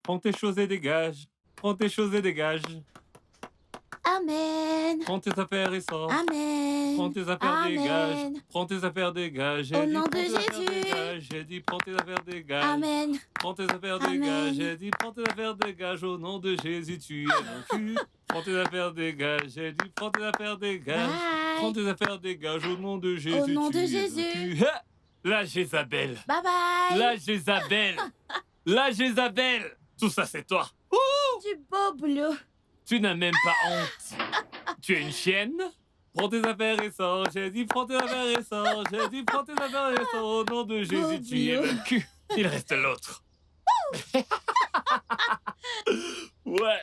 Prends tes choses et dégage. Prends tes choses et dégage. Amen. Prends tes affaires et sors. Amen. Prends tes affaires, dégage. Amen. Prends tes affaires, dégage. Au J'ai dit, nom prends de tes affaires, Jésus. dégage. J'ai dit, prends tes affaires, dégage. Amen. Prends tes affaires, Amen. dégage. J'ai dit, prends tes affaires, dégage. Au nom de Jésus, tu es vaincu. Prends tes affaires, dégage. J'ai dit, prends tes affaires, dégage. Bye. Prends tes affaires, dégage. Au nom de Jésus, Au nom tu de es Jésus. vaincu. Ha! La Jézabel. Bye bye. La Jézabel. La Jézabel. Tout ça, c'est toi. Du beau boulot. Tu n'as même pas honte. Tu es une chienne. Prends tes affaires et sors. J'ai dit, prends tes affaires et sors. J'ai dit, prends tes affaires et sors. Au nom de Jésus, tu es vaincu. Il reste l'autre. Ouais.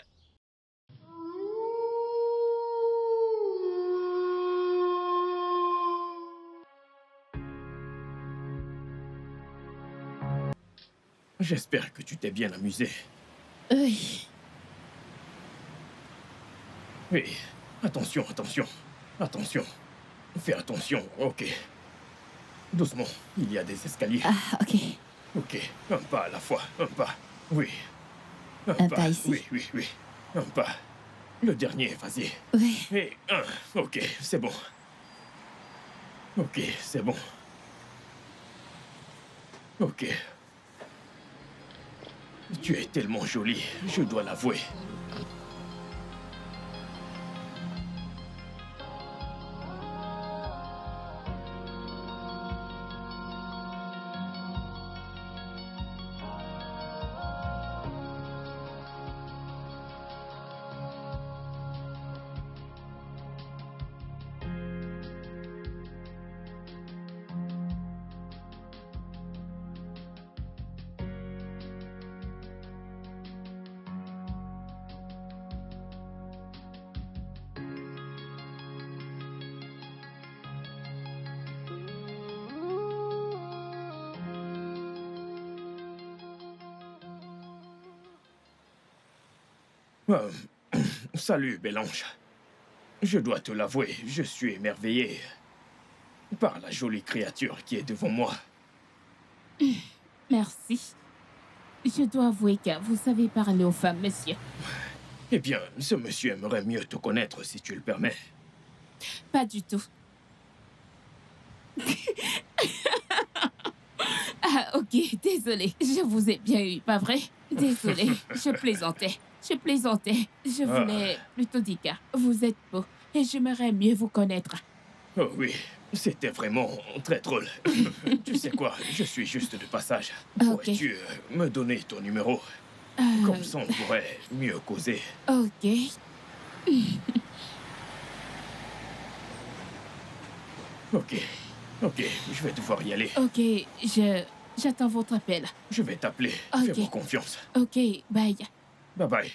J'espère que tu t'es bien amusé. Oui. Oui, attention, attention, attention. Fais attention, ok. Doucement, il y a des escaliers. Ah, ok. Ok, un pas à la fois, un pas. Oui. Un pas ici. Oui, oui, oui. Un pas. Le dernier, vas-y. Oui. Et un. Ok, c'est bon. Ok, c'est bon. Ok. Tu es tellement jolie, je dois l'avouer. Euh, Salut, Bélange. Je dois te l'avouer, je suis émerveillé par la jolie créature qui est devant moi. Merci. Je dois avouer que vous savez parler aux femmes, monsieur. Eh bien, ce monsieur aimerait mieux te connaître si tu le permets. Pas du tout. Ah, ok, désolé. Je vous ai bien eu, pas vrai? Désolé, je plaisantais. Je plaisantais. Je voulais plutôt dire que vous êtes beau et j'aimerais mieux vous connaître. Oh oui, c'était vraiment très drôle. Tu sais quoi, je suis juste de passage. Ok. Pourrais-tu me donner ton numéro? Comme ça, on pourrait mieux causer. Ok. Ok, ok, je vais devoir y aller. Ok, j'attends votre appel. Je vais t'appeler. Ok. Fais-moi confiance. Ok, bye. Bye bye.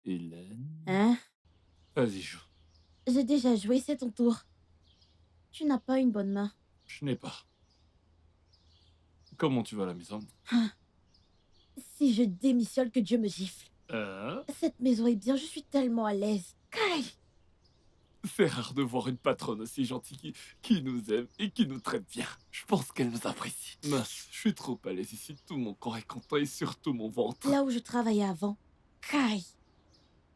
Hélène. Hein? Vas-y, joue. J'ai déjà joué, c'est ton tour. Tu n'as pas une bonne main. Je n'ai pas. Comment tu vas à la maison? Si je démissionne, que Dieu me gifle. Hein? Cette maison est bien, je suis tellement à l'aise. Kai! C'est rare de voir une patronne aussi gentille qui nous aime et qui nous traite bien. Je pense qu'elle nous apprécie. Mince, je suis trop à l'aise ici. Tout mon corps est content et surtout mon ventre. Là où je travaillais avant, Kai,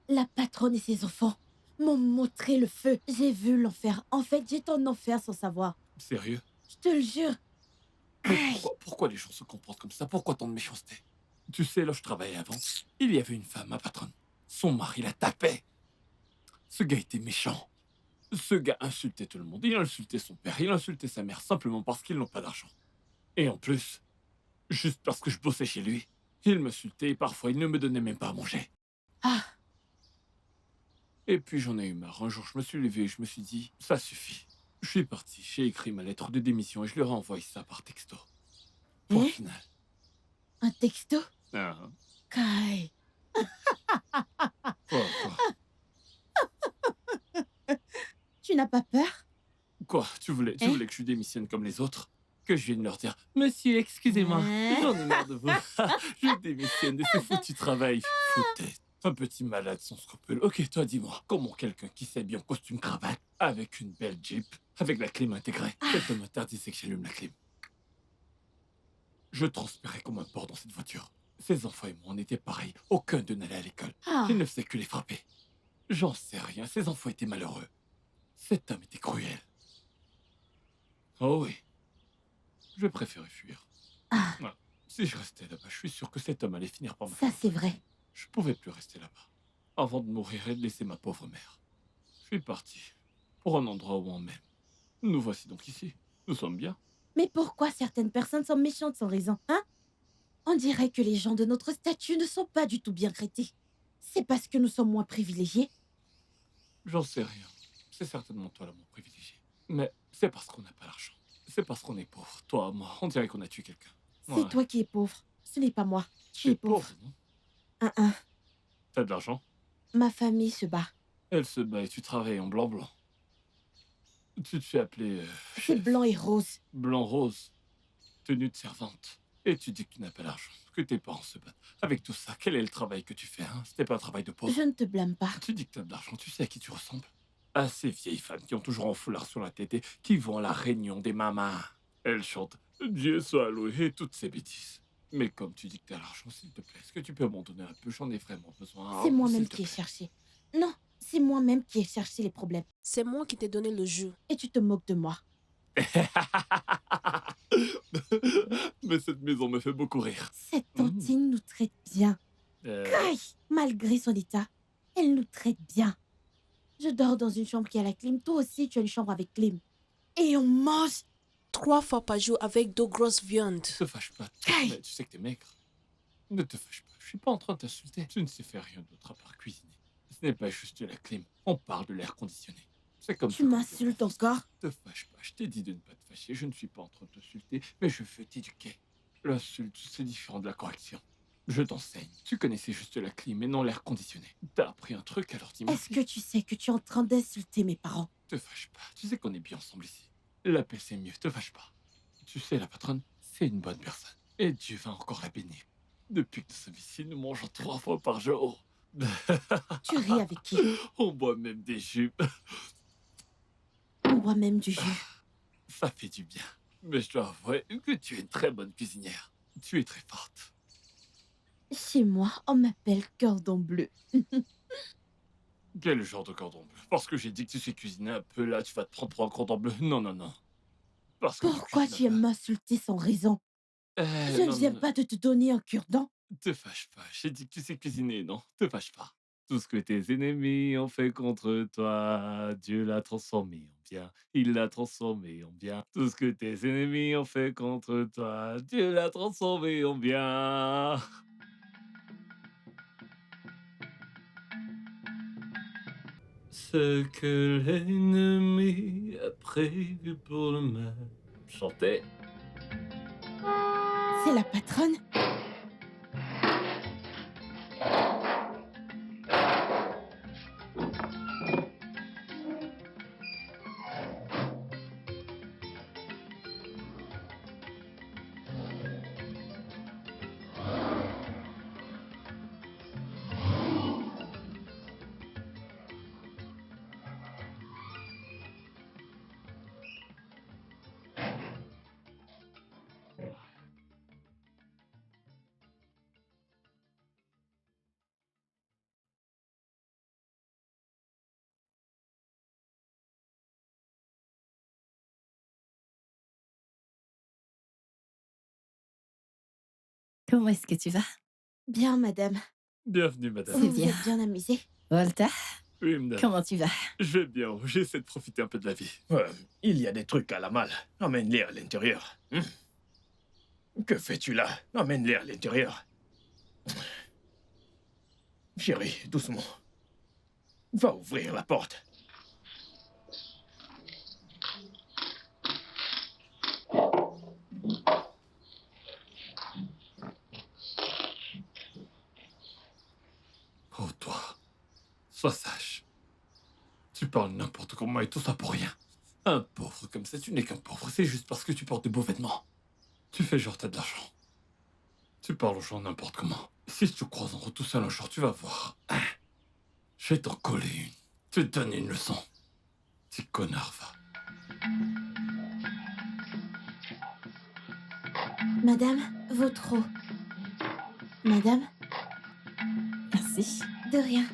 la patronne et ses enfants m'ont montré le feu. J'ai vu l'enfer. En fait, j'étais en enfer sans savoir. Sérieux? Je te le jure. Mais Kai! pourquoi les gens se comportent comme ça? Pourquoi tant de méchanceté? Tu sais, là où je travaillais avant, il y avait une femme, ma patronne. Son mari la tapait. Ce gars était méchant. Ce gars insultait tout le monde. Il insultait son père, il insultait sa mère, simplement parce qu'ils n'ont pas d'argent. Et en plus, juste parce que je bossais chez lui, il m'insultait et parfois il ne me donnait même pas à manger. Ah, Et puis j'en ai eu marre. Un jour, je me suis levé et je me suis dit, ça suffit. Je suis parti, j'ai écrit ma lettre de démission et je leur ai envoyé ça par texto. Point Hein? final. Un texto? Ah, Kai, quoi? tu n'as pas peur? Quoi? Tu voulais Hein? que je démissionne comme les autres? Que je vienne leur dire, Monsieur, excusez-moi, Hein? j'en ai marre de vous. Je démissionne de ce foutu travail. Foutaise. Un petit malade sans scrupule. Ok, toi, dis-moi, comment quelqu'un qui s'habille en costume cravate, avec une belle Jeep, avec la clim intégrée, peut m'interdire que j'allume la clim? Je transpirais comme un porc dans cette voiture. Ces enfants et moi, on était pareils. Aucun d'eux n'allait à l'école. Ah, Je ne faisais que les frapper. J'en sais rien, ces enfants étaient malheureux. Cet homme était cruel. Oh oui. Je préférais fuir. ah, Ouais. Si je restais là-bas, je suis sûr que cet homme allait finir par me ça faire c'est foutre. vrai. Je pouvais plus rester là-bas. Avant de mourir et de laisser ma pauvre mère. Je suis parti. Pour un endroit où on m'aime. Nous voici donc ici. Nous sommes bien. Mais pourquoi certaines personnes sont méchantes sans raison, hein? On dirait que les gens de notre statut ne sont pas du tout bien traités. C'est parce que nous sommes moins privilégiés. J'en sais rien. C'est certainement toi l'amour privilégié. Mais c'est parce qu'on n'a pas l'argent. C'est parce qu'on est pauvre. Toi, moi, on dirait qu'on a tué quelqu'un. C'est Ouais. toi qui es pauvre. Ce n'est pas moi. Tu Tu es es pauvre. pauvre, non? Hein. T'as de l'argent? Ma famille se bat. Elle se bat et tu travailles en blanc-blanc. Tu te fais appeler C'est chef. blanc et rose. Blanc-rose. Tenue de servante. Et tu dis que tu n'as pas l'argent. Que tes parents se battent. Avec tout ça, quel est le travail que tu fais, hein? C'était pas un travail de pauvre. Je ne te blâme pas. Tu dis que t'as de l'argent, tu sais à qui tu ressembles? À ces vieilles femmes qui ont toujours un foulard sur la tête et qui vont à la réunion des mamas. Elles chantent Dieu soit loué et toutes ces bêtises. Mais comme tu dis que t'as l'argent, s'il te plaît, est-ce que tu peux m'en donner un peu? J'en ai vraiment besoin. C'est Oh, moi-même s'il te qui ai plaît. cherché. Non, c'est moi-même qui ai cherché les problèmes. C'est moi qui t'ai donné le jeu. Et tu te moques de moi. Mais cette maison me fait beaucoup rire. Cette tantine nous traite bien. Euh, Kai, malgré son état, elle nous traite bien. Je dors dans une chambre qui a la clim. Toi aussi, tu as une chambre avec clim. Et on mange. 3 fois par jour avec 2 grosses viandes. te fâche pas. Kai. Mais tu sais que t'es maigre. Ne te fâche pas. Je suis pas en train de t'insulter. Tu ne sais faire rien d'autre à part cuisiner. Ce n'est pas juste la clim. On parle de l'air conditionné. C'est comme Tu ça qu'on m'insultes fait. encore? Te fâche pas. Je t'ai dit de ne pas te fâcher. Je ne suis pas en train de t'insulter, mais je veux t'éduquer. L'insulte, c'est différent de la correction. Je t'enseigne. Tu connaissais juste la clim et non l'air conditionné. T'as appris un truc, alors dis-moi. Est-ce que tu sais que tu es en train d'insulter mes parents? Te fâche pas. Tu sais qu'on est bien ensemble ici. La paix, c'est mieux. Te fâche pas. Tu sais, la patronne, c'est une bonne personne. Et Dieu va encore la bénir. Depuis que nous sommes ici, nous mangeons 3 fois par jour. Tu ris avec qui? On boit même des jupes. On boit même du jus. Ça fait du bien. Mais je dois avouer que tu es une très bonne cuisinière. Tu es très forte. Chez moi, on m'appelle cordon bleu. Quel genre de cordon bleu? Parce que j'ai dit que tu sais cuisiner un peu, là, tu vas te prendre pour un cordon bleu. Non, non, non. Parce que Pourquoi tu aimes m'insulter sans raison? Je ne non, viens non, pas de te donner un cure-dent. te fâche pas. J'ai dit que tu sais cuisiner, non? Te fâche pas. Tout ce que tes ennemis ont fait contre toi, Dieu l'a transformé en bien. Il l'a transformé en bien. Tout ce que tes ennemis ont fait contre toi, Dieu l'a transformé en bien. Ce que l'ennemi a prévu pour le mal. Chantez. C'est la patronne? Comment est-ce que tu vas? Bien, madame. Bienvenue, madame. Vous C'est vous bien. êtes bien amusée? Volta, Oui, madame. comment tu vas? Je vais bien. J'essaie de profiter un peu de la vie. Il y a des trucs à la malle. Emmène-les à l'intérieur. Que fais-tu là? Emmène-les à l'intérieur. Chérie, doucement. Va ouvrir la porte. Sois sage. Tu parles n'importe comment et tout ça pour rien. Un pauvre comme ça, tu n'es qu'un pauvre. C'est juste parce que tu portes de beaux vêtements. Tu fais genre t'as de l'argent. Tu parles aux gens n'importe comment. Si je te croise en route tout seul un jour, tu vas voir. Hein, je vais t'en coller une. Tu te donnes une leçon. Petit connard, va. Madame, votre eau. Madame, Merci. de rien.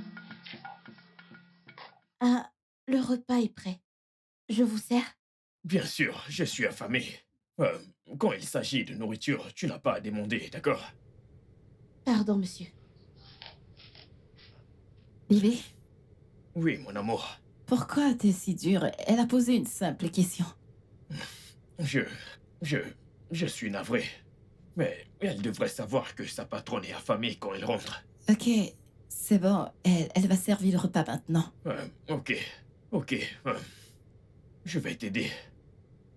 Ah, le repas est prêt. Je vous sers? Bien sûr, je suis affamé. Euh, Quand il s'agit de nourriture, tu n'as pas à demander, d'accord? Pardon, monsieur. Lily, Oui, mon amour. pourquoi t'es si dure? Elle a posé une simple question. Je... Je suis navré. Mais elle devrait savoir que sa patronne est affamée quand elle rentre. Ok, c'est bon. Elle va servir le repas maintenant. Ok. Je vais t'aider.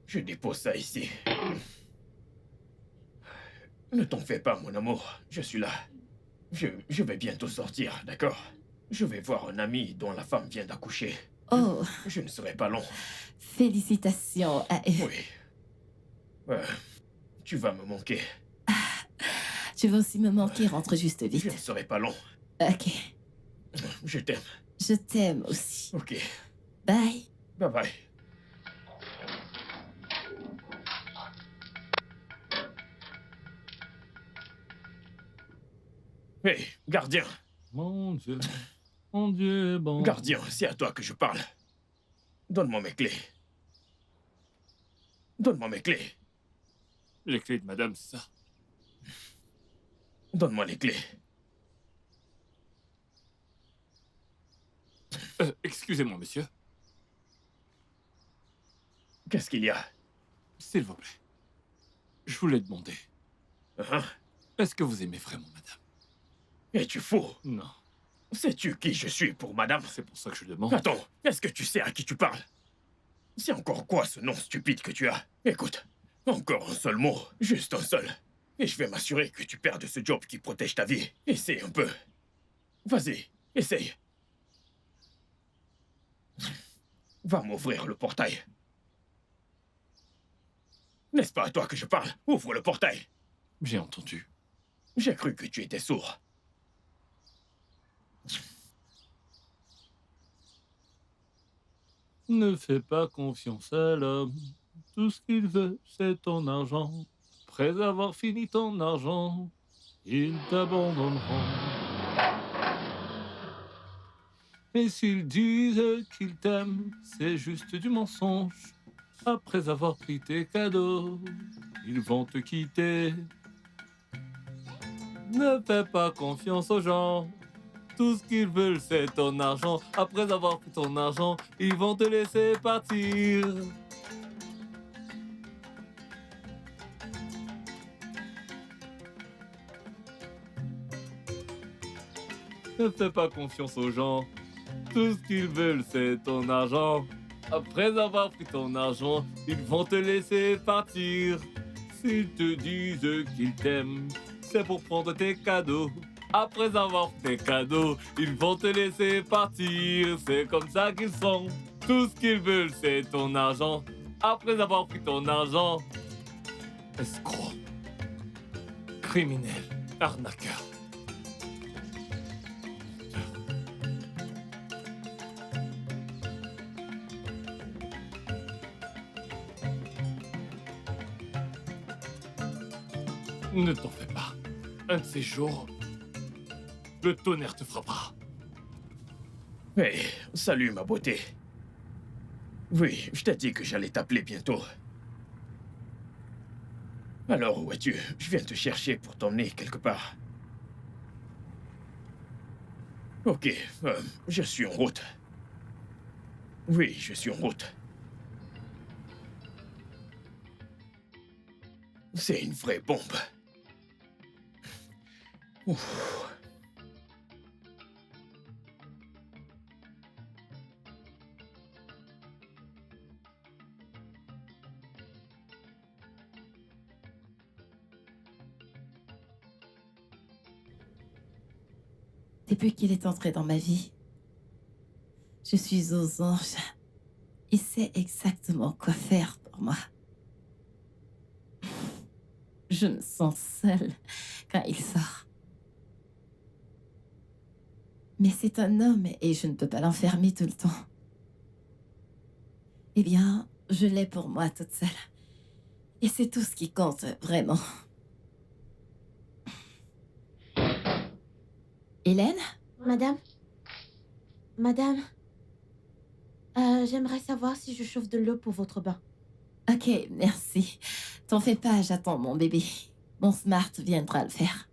Je dépose ça ici. Ne t'en fais pas, mon amour. Je suis là. Je vais bientôt sortir, d'accord? Je vais voir un ami dont la femme vient d'accoucher. Oh, Je ne serai pas long. félicitations à elle. Oui. Tu vas me manquer. Tu vas aussi me manquer, rentre juste Je ne vite. serai pas long. Ok, Je t'aime. je t'aime aussi. Ok. Bye. Bye bye. Hé, gardien. Mon Dieu est bon. Gardien, c'est à toi que je parle. Donne-moi mes clés. Donne-moi mes clés. Les clés de madame, c'est ça. Donne-moi les clés. Excusez-moi, monsieur. Qu'est-ce qu'il y a? S'il vous plaît. Je voulais demander. Hein? Est-ce que vous aimez vraiment madame? Es-tu fou? Non. Sais-tu qui je suis pour madame? C'est pour ça que je demande. Attends, est-ce que tu sais à qui tu parles? C'est encore quoi ce nom stupide que tu as? Écoute, encore un seul mot, juste un seul. Et je vais m'assurer que tu perdes ce job qui protège ta vie. Essaye un peu. Vas-y, essaye. Va m'ouvrir le portail. N'est-ce pas à toi que je parle? Ouvre le portail. J'ai entendu. J'ai cru que tu étais sourd. Ne fais pas confiance à l'homme. Tout ce qu'il veut, c'est ton argent. Après avoir fini ton argent, ils t'abandonneront. Et s'ils disent qu'ils t'aiment, c'est juste du mensonge. Après avoir pris tes cadeaux, ils vont te quitter. Ne fais pas confiance aux gens. Tout ce qu'ils veulent, c'est ton argent. Après avoir pris ton argent, ils vont te laisser partir. Ne fais pas confiance aux gens. Tout ce qu'ils veulent, c'est ton argent. Après avoir pris ton argent, ils vont te laisser partir. S'ils te disent qu'ils t'aiment, c'est pour prendre tes cadeaux. Après avoir pris tes cadeaux, ils vont te laisser partir. C'est comme ça qu'ils sont. Tout ce qu'ils veulent, c'est ton argent. Après avoir pris ton argent, escroc, criminel, arnaqueur. Ne t'en fais pas. Un de ces jours, le tonnerre te frappera. Hé, salut ma beauté. Oui, je t'ai dit que j'allais t'appeler bientôt. Alors, où es-tu? Je viens te chercher pour t'emmener quelque part. Ok, je suis en route. Oui, je suis en route. C'est une vraie bombe. Ouf. Depuis qu'il est entré dans ma vie, Je suis aux anges. Il sait exactement quoi faire pour moi. Je me sens seule quand il sort. Mais c'est un homme et je ne peux pas l'enfermer tout le temps. Eh bien, je l'ai pour moi toute seule. Et c'est tout ce qui compte, vraiment. Hélène? Madame? Madame? J'aimerais savoir si je chauffe de l'eau pour votre bain. Ok, merci. T'en fais pas, j'attends mon bébé. Mon smart viendra le faire.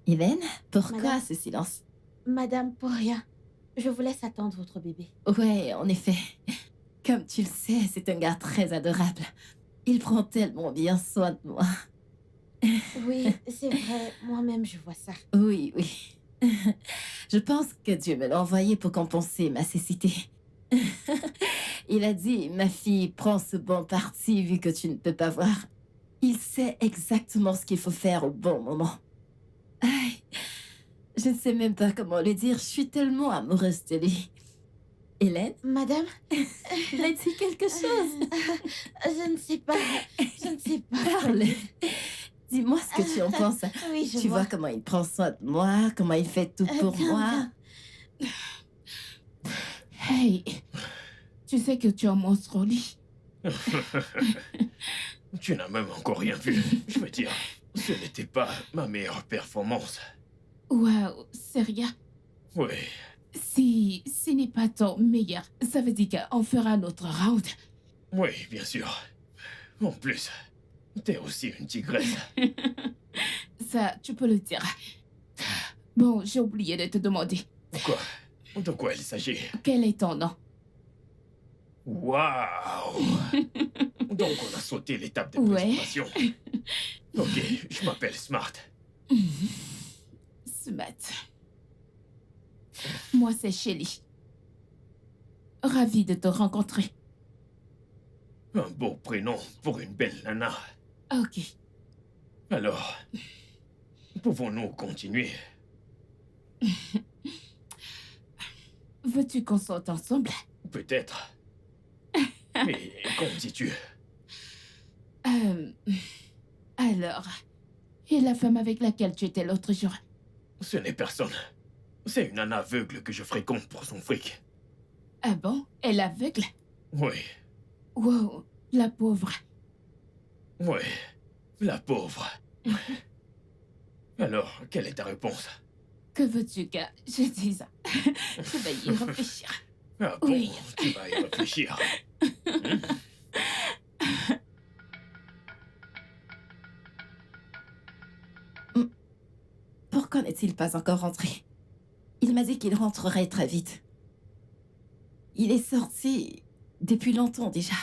Hélène, pourquoi Madame? ce silence? Madame, pour rien. Je vous laisse attendre votre bébé. Ouais, en effet. Comme tu le sais, c'est un gars très adorable. Il prend tellement bien soin de moi. Oui, c'est vrai. Moi-même, je vois ça. Oui, oui. Je pense que Dieu me l'a envoyé pour compenser ma cécité. Il a dit, ma fille, prends ce bon parti vu que tu ne peux pas voir. Il sait exactement ce qu'il faut faire au bon moment. Aïe, je ne sais même pas comment le dire, je suis tellement amoureuse de lui. Hélène, Madame? il a dit quelque chose. Je ne sais pas. Je ne sais pas. Parle. Dis-moi ce que tu en penses. Oui, je Tu vois comment il prend soin de moi, comment il fait tout pour bien, moi. bien. Hey, tu sais que tu es un monstre au lit. Tu n'as même encore rien vu. Je veux dire, ce n'était pas ma meilleure performance. Waouh, sérieux? Oui, Si ce n'est pas ton meilleur, ça veut dire qu'on fera notre round. oui, bien sûr. En plus, t'es aussi une tigresse. Ça, tu peux le dire. Bon, j'ai oublié de te demander. Quoi? De quoi il s'agit? Quel est ton nom? Waouh! Donc on a sauté l'étape de Ouais. présentation. Ok, je m'appelle Smart. Smart. Moi, c'est Shelly. Ravie de te rencontrer. Un beau prénom pour une belle nana. Ok. Alors, pouvons-nous continuer? Veux-tu qu'on sorte ensemble? Peut-être. Mais qu'en dis-tu? Alors, et la femme avec laquelle tu étais l'autre jour? Ce n'est personne. C'est une nana aveugle que je fréquente pour son fric. Ah bon? Elle est aveugle? Oui, Wow, la pauvre. oui, la pauvre. Alors, quelle est ta réponse? Que veux-tu que je dise? Je vais y réfléchir. Ah bon, Oui. tu vas y réfléchir. Pourquoi n'est-il pas encore rentré? Il m'a dit qu'il rentrerait très vite. Il est sorti depuis longtemps déjà.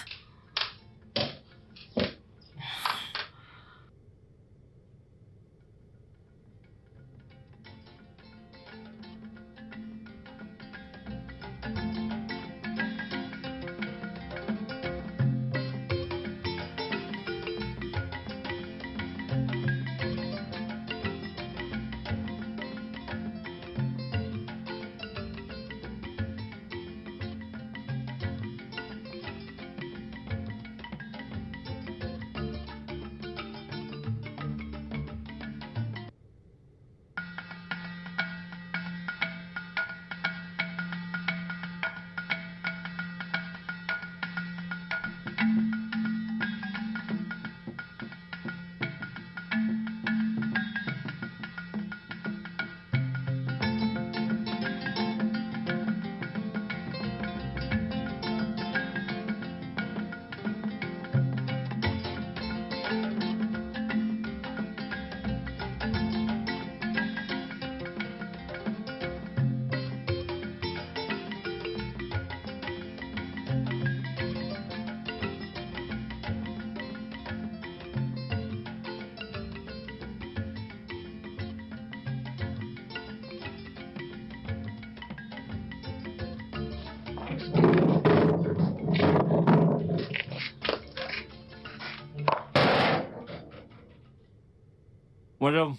Madame,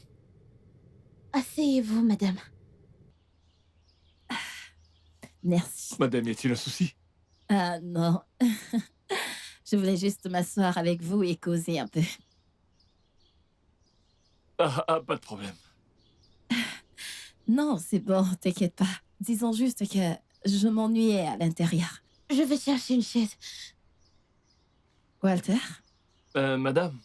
Assez, Asseyez-vous, madame. Merci. Madame, y a-t-il un souci? Ah non. Je voulais juste m'asseoir avec vous et causer un peu. Pas de problème. Non, c'est bon, t'inquiète pas. Disons juste que je m'ennuyais à l'intérieur. Je vais chercher une chaise. Walter? Madame?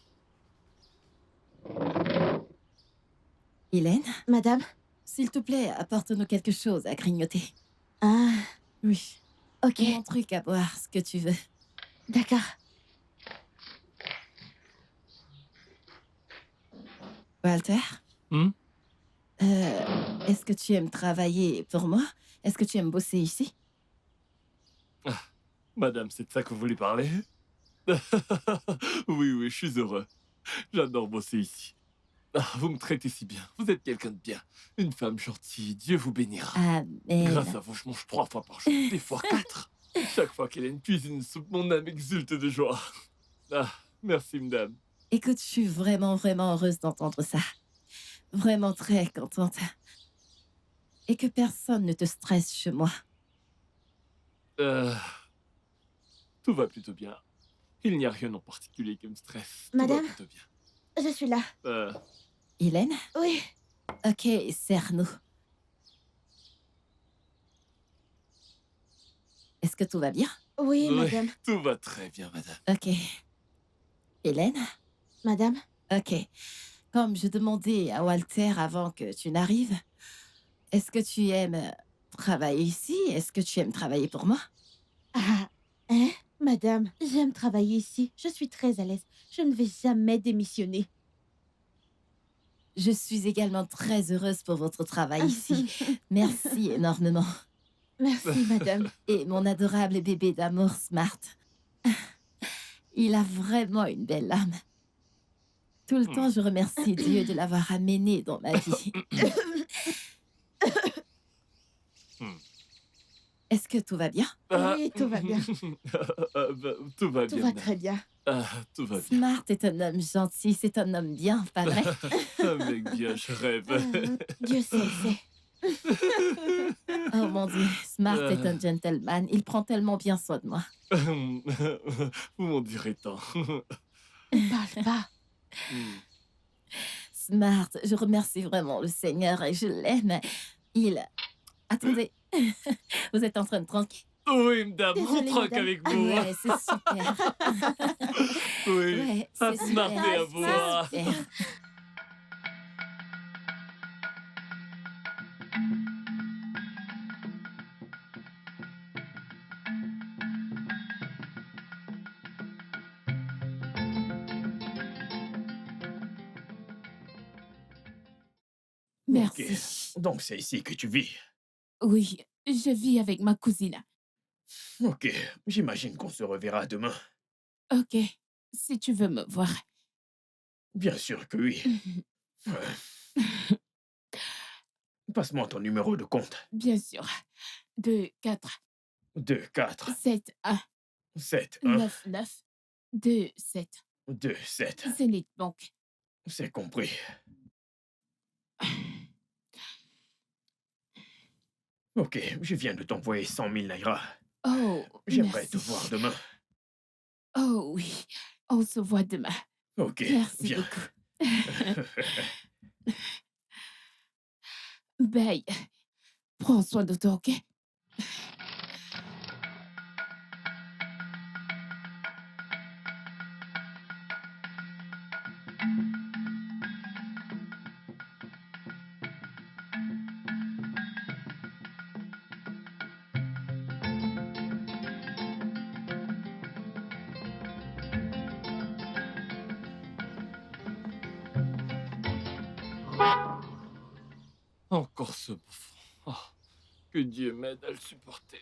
Hélène? Madame? S'il te plaît, apporte-nous quelque chose à grignoter. Ah, Oui. ok. Mon truc à boire, ce que tu veux. D'accord. Walter? Hmm? Est-ce que tu aimes travailler pour moi? Est-ce que tu aimes bosser ici? Madame, c'est de ça que vous voulez parler? Oui, je suis heureux. J'adore bosser ici. Vous me traitez si bien. Vous êtes quelqu'un de bien. Une femme gentille. Dieu vous bénira. Amen. Grâce à vous, je mange 3 fois par jour. Des fois 4. Chaque fois qu'Hélène cuisine une soupe, mon âme exulte de joie. Merci, madame. Écoute, je suis vraiment, vraiment heureuse d'entendre ça. Vraiment très contente. Et que personne ne te stresse chez moi. Tout va plutôt bien. Il n'y a rien en particulier qui me stresse. Tout va Madame? plutôt bien. Je suis là. Hélène? Oui. Ok, serre-nous. Est-ce que tout va bien? Oui, Oui, madame. tout va très bien, madame. Ok. Hélène? Madame? Ok. Comme je demandais à Walter avant que tu n'arrives, est-ce que tu aimes travailler ici? Est-ce que tu aimes travailler pour moi? Ah, hein? Madame, j'aime travailler ici. Je suis très à l'aise. Je ne vais jamais démissionner. Je suis également très heureuse pour votre travail ici. Merci énormément. Merci, madame. Et mon adorable bébé d'amour Smart. Il a vraiment une belle âme. Tout le temps, je remercie Dieu de l'avoir amené dans ma vie. Est-ce que tout va bien? Oui, tout va bien. Tout va Tout bien, va madame. très bien. Tout va bien. Smart est un homme gentil, c'est un homme bien, pas vrai? Un mec bien, je rêve. Dieu seul sait. Oh mon Dieu, Smart est un gentleman. Il prend tellement bien soin de moi. Vous m'en direz tant. Parle pas. Smart, je remercie vraiment le Seigneur et je l'aime. Il... Attendez, vous êtes en train de tranquille? Oui, madame, on Désolée, troque madame. avec vous. Ouais, c'est super. Oui, Ouais, à c'est Smart super. et à vous. C'est super. Merci. Ok. Donc c'est ici que tu vis. Oui, je vis avec ma cousine. Ok. J'imagine qu'on se reverra demain. Ok, si tu veux me voir. Bien sûr que oui. Passe-moi ton numéro de compte. Bien sûr. 2, 4, 2 4 7, 1, 7 1 9, 9, 2, 7. 2 7. Zenith Bank. C'est compris. Ok, je viens de t'envoyer 100 000 naira. Oh, J'aimerais merci. te voir demain. Oh oui, on se voit demain. Ok, Merci viens. beaucoup. Bye. Prends soin de toi, ok? Encore ce bouffon. Oh, que Dieu m'aide à le supporter.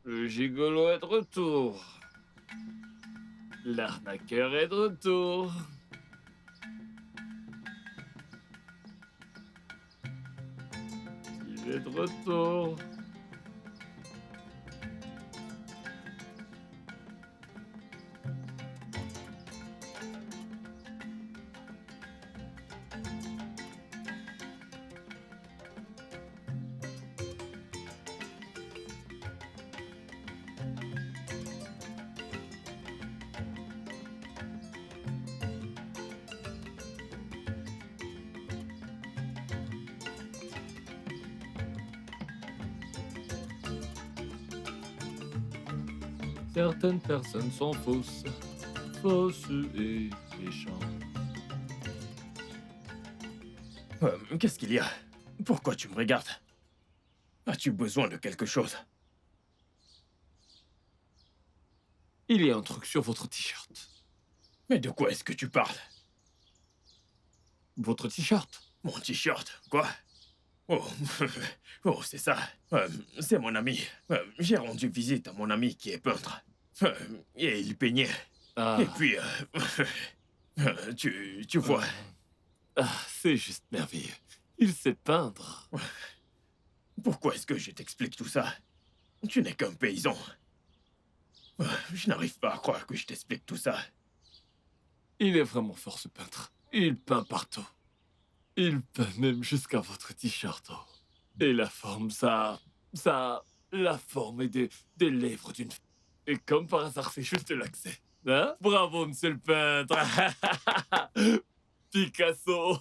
Le gigolo est de retour. L'arnaqueur est de retour. Il est de retour. Certaines personnes sont fausses, fausses et méchantes. Qu'est-ce qu'il y a? Pourquoi tu me regardes? As-tu besoin de quelque chose? Il y a un truc sur votre t-shirt. Mais de quoi est-ce que tu parles? Votre t-shirt? Mon t-shirt? Quoi? Oh, oh, c'est ça. C'est mon ami. J'ai rendu visite à mon ami qui est peintre. Et il peignait. Ah, Et puis, tu vois. c'est juste merveilleux. Il sait peindre. Pourquoi est-ce que je t'explique tout ça? Tu n'es qu'un paysan. Je n'arrive pas à croire que je t'explique tout ça. Il est vraiment fort, ce peintre. Il peint partout. Il peint même jusqu'à votre t-shirt. Oh. Et la forme, la forme est des lèvres d'une femme. Et comme par hasard, c'est juste l'accès. Hein? Bravo, monsieur le peintre. Picasso.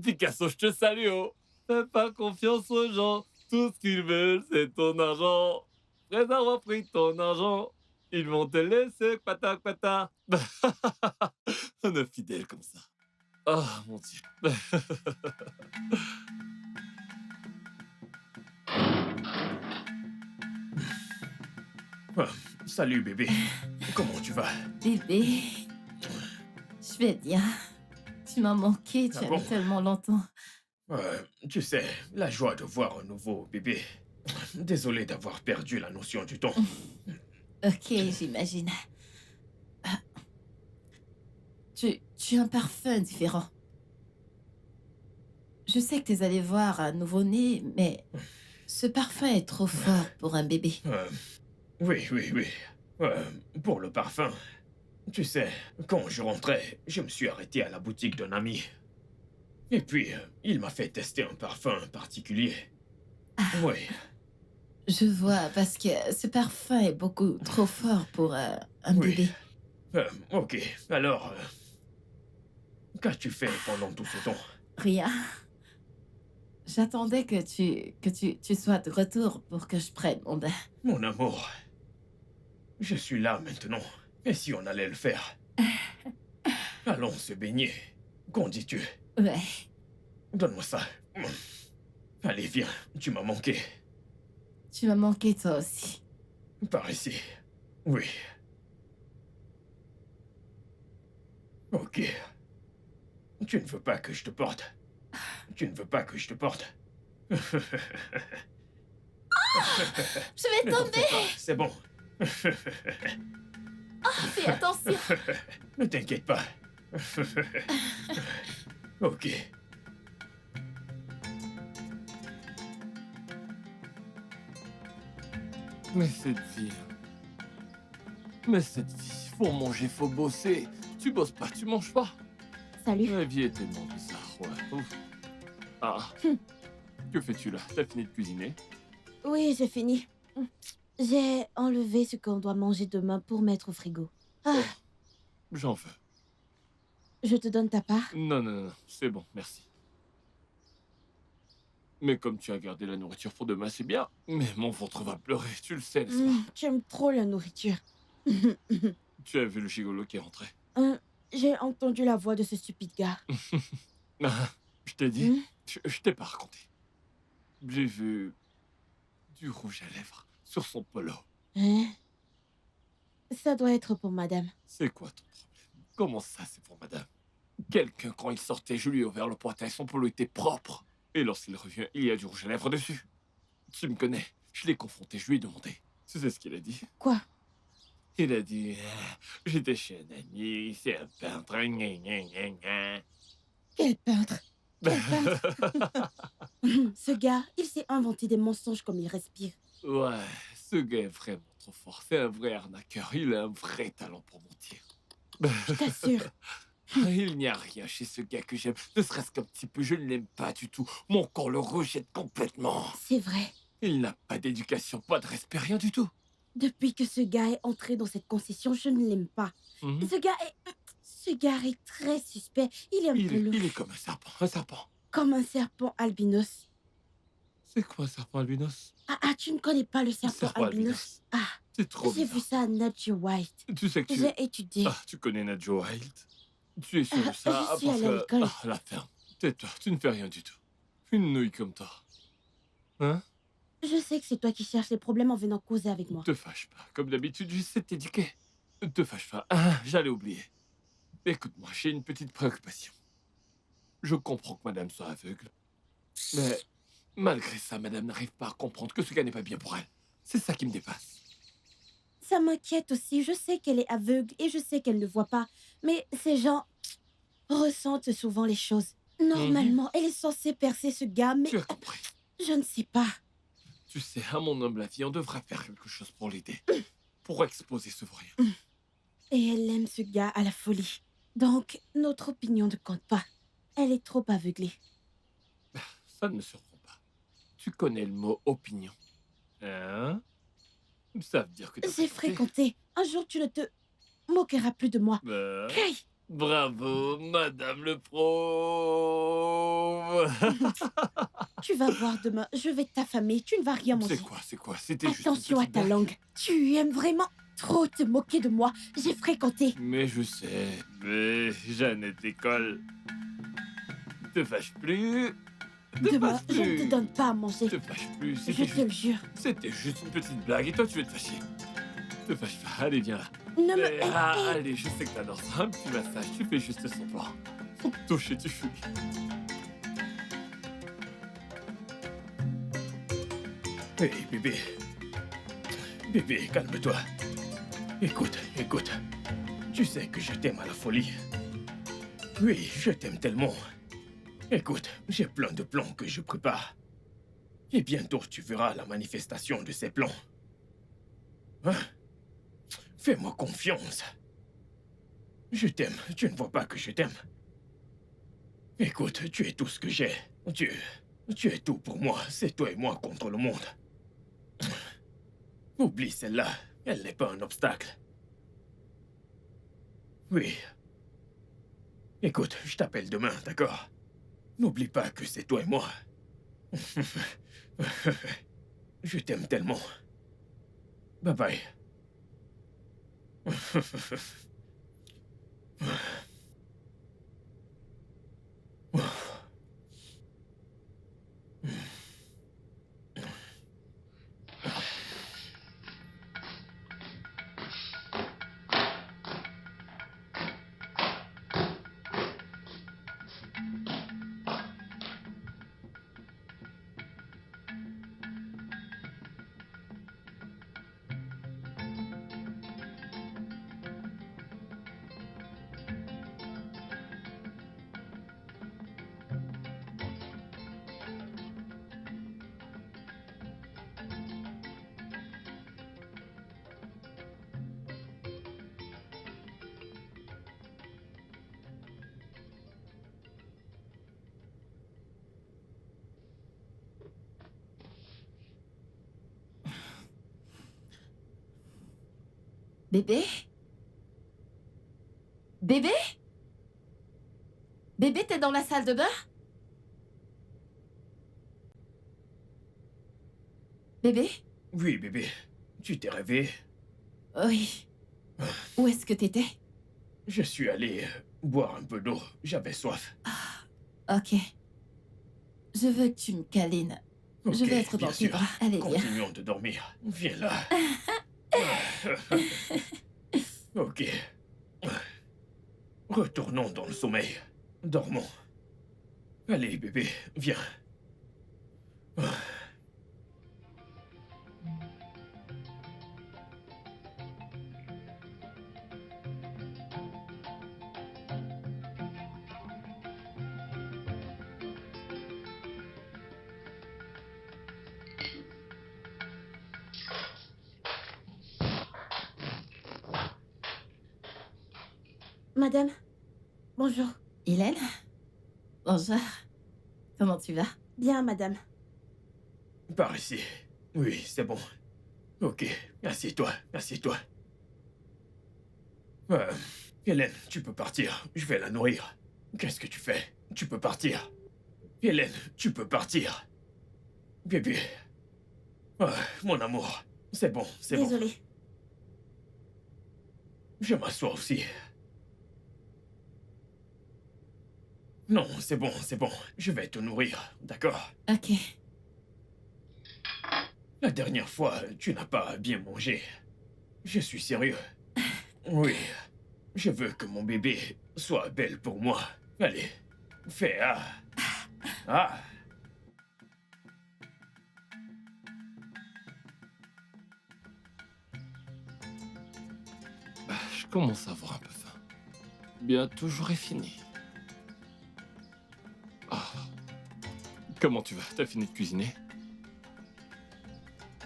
Picasso, je te salue. Oh. Fais pas confiance aux gens. Tout ce qu'ils veulent, c'est ton argent. Après avoir pris ton argent, ils vont te laisser pata pata. On est fidèle comme ça. Oh, mon Dieu. Salut bébé. Comment tu vas? Bébé, je vais bien. Tu m'as manqué, tu Ah as bon? mis tellement longtemps. Tu sais, la joie de voir un nouveau bébé. Désolé d'avoir perdu la notion du temps. Ok, j'imagine. Ah. Tu as un parfum différent. Je sais que tu es allé voir un nouveau-né, mais ce parfum est trop fort pour un bébé. Oui. Pour le parfum. Tu sais, quand je rentrais, je me suis arrêté à la boutique d'un ami. Et puis, il m'a fait tester un parfum particulier. Oui. Je vois, parce que ce parfum est beaucoup trop fort pour un Oui. bébé. Ok, alors... qu'as-tu fait pendant tout ce temps? Rien. J'attendais que tu sois de retour pour que je prenne mon bain. Mon amour, je suis là maintenant. Et si on allait le faire? Allons se baigner. Qu'en dis-tu? Ouais. Donne-moi ça. Allez, viens, tu m'as manqué. Tu m'as manqué toi aussi. Par ici. Oui. Ok. Tu ne veux pas que je te porte? Tu ne veux pas que je te porte? Je vais Ne t'en tomber. fais pas, c'est bon. Fais attention. Ne t'inquiète pas. Ok. Mais cette vie... faut manger, faut bosser. Tu bosses pas, tu manges pas. Salut. La vie est tellement bizarre, ouais. Ouf. Ah. Que fais-tu là? T'as fini de cuisiner? Oui, j'ai fini. J'ai enlevé ce qu'on doit manger demain pour mettre au frigo. Ah, J'en veux. je te donne ta part. Non, c'est bon, merci. Mais comme tu as gardé la nourriture pour demain, c'est bien. Mais mon ventre va pleurer, tu le sais, n'est-ce pas? Tu aimes trop la nourriture. Tu as vu le gigolo qui est rentré? J'ai entendu la voix de ce stupide gars. Ah, je t'ai dit, Hmm? je t'ai pas raconté. J'ai vu du rouge à lèvres sur son polo. Hein? Ça doit être pour madame. C'est quoi ton problème? Comment ça, c'est pour madame? Quelqu'un, quand il sortait, je lui ai ouvert le portail, son polo était propre. Et lorsqu'il revient, il y a du rouge à lèvres dessus. Tu me connais, je l'ai confronté, je lui ai demandé. Tu sais ce qu'il a dit? Quoi? Il a dit, j'étais chez un ami, c'est un peintre, gna gna gna gna. Quel peintre! Ce gars, il s'est inventé des mensonges comme il respire. Ouais, ce gars est vraiment trop fort, c'est un vrai arnaqueur, il a un vrai talent pour mentir. Je t'assure. Il n'y a rien chez ce gars que j'aime, ne serait-ce qu'un petit peu, je ne l'aime pas du tout. Mon corps le rejette complètement. C'est vrai. Il n'a pas d'éducation, pas de respect, rien du tout. Depuis que ce gars est entré dans cette concession, je ne l'aime pas. Mhm. Ce gars est très suspect. Il est un peu Il est comme un serpent, comme un serpent albinos. C'est quoi, serpent albinos? Tu ne connais pas le serpent Serpent albinos? Ah, C'est trop j'ai vu bizarre. ça à Nature White. Tu sais que tu... J'ai étudié. Ah, tu connais Nadjo Wild? Tu es sûr de Je ça suis parce allée à que... l'école. Ah, la ferme. Tais-toi, tu ne fais rien du tout. Une nouille comme toi. Hein? Je sais que c'est toi qui cherches les problèmes en venant causer avec moi. Te fâche pas. Comme d'habitude, j'essaie de t'éduquer. Te fâche pas. Ah, j'allais oublier. Écoute-moi, j'ai une petite préoccupation. Je comprends que madame soit aveugle. Mais malgré ça, madame n'arrive pas à comprendre que ce gars n'est pas bien pour elle. C'est ça qui me dépasse. Ça m'inquiète aussi. Je sais qu'elle est aveugle et je sais qu'elle ne voit pas. Mais ces gens ressentent souvent les choses. Normalement, elle est censée percer ce gars, mais Tu as compris. je ne sais pas. Tu sais, à mon humble avis, on devrait faire quelque chose pour l'aider. Pour exposer ce vaurien. Et elle aime ce gars à la folie. Donc, notre opinion ne compte pas. Elle est trop aveuglée. Ça ne me surprend pas. Tu connais le mot opinion. Hein? Ça veut dire que t'as J'ai fréquenté. fréquenté. Un jour, tu ne te moqueras plus de moi. Bah, Hey, bravo, madame le pro. tu vas voir demain. Je vais t'affamer. Tu ne vas rien manger. C'est quoi? C'était juste une Attention à petite ta blague. langue. Tu aimes vraiment trop te moquer de moi. J'ai fréquenté. Mais je sais. Mais Jeannette École. Te fâche plus. Te Demain, fâche je ne te plus. donne pas à manger. Te fâche plus. Je te le jure. C'était juste une petite blague et toi tu veux te fâcher. Te fâche pas. Allez, viens là. Ne me... Allez, je sais que t'adores ça. Un petit massage. Tu fais juste semblant. Faut te toucher, tu fuis. Hey, bébé. Bébé, calme-toi. Écoute. Tu sais que je t'aime à la folie. Oui, je t'aime tellement. Écoute, j'ai plein de plans que je prépare. Et bientôt, tu verras la manifestation de ces plans. Hein? Fais-moi confiance. Je t'aime. Tu ne vois pas que je t'aime. Écoute, tu es tout ce que j'ai. Tu es tout pour moi. C'est toi et moi contre le monde. Oublie celle-là. Elle n'est pas un obstacle. Oui. Écoute, je t'appelle demain, d'accord? N'oublie pas que c'est toi et moi. Je t'aime tellement. Bye bye. Bébé? Bébé? Bébé, t'es dans la salle de bain? Bébé? Oui, bébé. Tu t'es réveillé? Oui. Où est-ce que t'étais? Je suis allé boire un peu d'eau. J'avais soif. Ok. Je veux que tu me câlines. Ok, Je vais être dans bien tes sûr. bras. Allez, viens. Continuons de dormir. Viens là. Ok. Retournons dans le sommeil. Dormons. Allez, bébé, viens. Madame, bonjour. Hélène? Bonjour. Comment tu vas? Bien, madame. Par ici. Oui, c'est bon. Ok, assieds-toi, assieds-toi. Hélène, tu peux partir. Je vais la nourrir. Qu'est-ce que tu fais? Tu peux partir. Hélène, tu peux partir. Bébé. Ah, mon amour. C'est bon, c'est bon. Désolée. Je m'assois aussi. Non, c'est bon, c'est bon. Je vais te nourrir, d'accord? Ok. La dernière fois, tu n'as pas bien mangé. Je suis sérieux. Oui. Je veux que mon bébé soit belle pour moi. Allez, fais ah. Ah. Bah, je commence à avoir un peu faim. Bientôt j'aurai fini. Ah. Comment tu vas? T'as fini de cuisiner?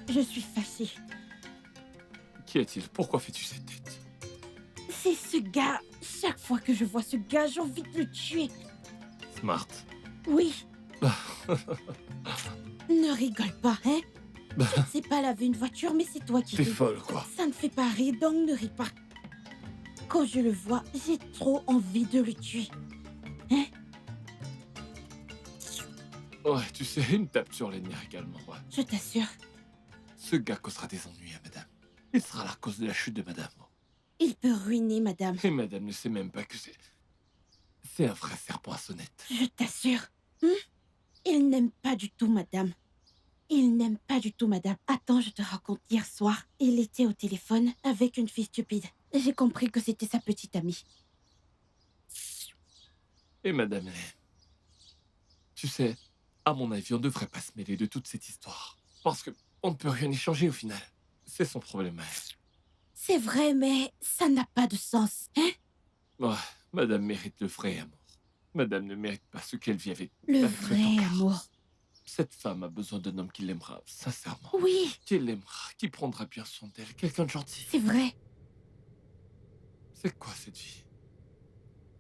Je suis fâchée. Qui est-il? Pourquoi fais-tu cette tête? C'est ce gars. Chaque fois que je vois ce gars, j'ai envie de le tuer. Smart. Oui. Ne rigole pas, hein? Bah, Je ne sais pas laver une voiture, mais c'est toi qui t'es ris. folle, quoi. Ça ne fait pas rire, donc ne ris pas. Quand je le vois, j'ai trop envie de le tuer. Ouais, tu sais, une tape sur les nerfs également, ouais. Je t'assure, Ce gars causera des ennuis à madame. Il sera la cause de la chute de madame. il peut ruiner madame. Et madame ne sait même pas que c'est... C'est un vrai serpent à sonnette. Je t'assure. Il n'aime pas du tout madame. Il n'aime pas du tout madame. Attends, je te raconte. Hier soir, il était au téléphone avec une fille stupide. J'ai compris que c'était sa petite amie. Et madame, tu sais, à mon avis, on ne devrait pas se mêler de toute cette histoire. Parce que on ne peut rien y changer au final. C'est son problème à elle. C'est vrai, mais ça n'a pas de sens, hein? Ouais, madame mérite le vrai amour. Madame ne mérite pas ce qu'elle vit avec... Le avec le vrai temps. amour. Cette femme a besoin d'un homme qui l'aimera, sincèrement. Oui, Qui l'aimera, qui prendra bien soin d'elle. Quelqu'un de gentil. c'est vrai. C'est quoi cette vie?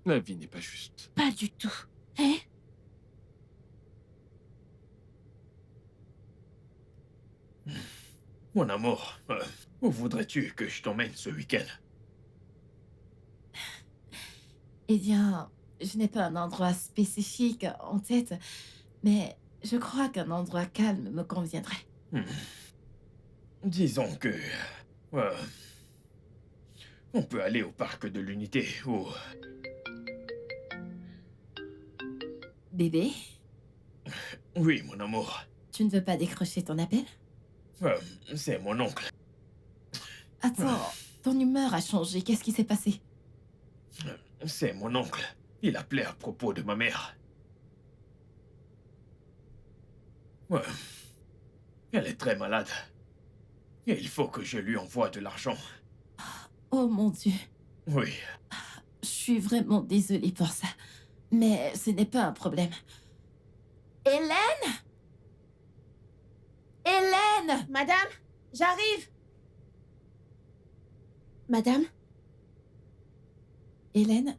La vie n'est pas juste. Pas du tout. Hein? Mon amour, où voudrais-tu que je t'emmène ce week-end? Eh bien, je n'ai pas un endroit spécifique en tête, mais je crois qu'un endroit calme me conviendrait. Disons que... euh, on peut aller au parc de l'Unité ou... Bébé, Oui, mon amour. tu ne veux pas décrocher ton appel? C'est mon oncle. Attends, ton humeur a changé. Qu'est-ce qui s'est passé? C'est mon oncle. Il appelait à propos de ma mère. Ouais. Elle est très malade. Et il faut que je lui envoie de l'argent. Oh mon Dieu, Oui. je suis vraiment désolée pour ça. Mais ce n'est pas un problème. Hélène? Hélène! Madame, j'arrive. Madame, Hélène,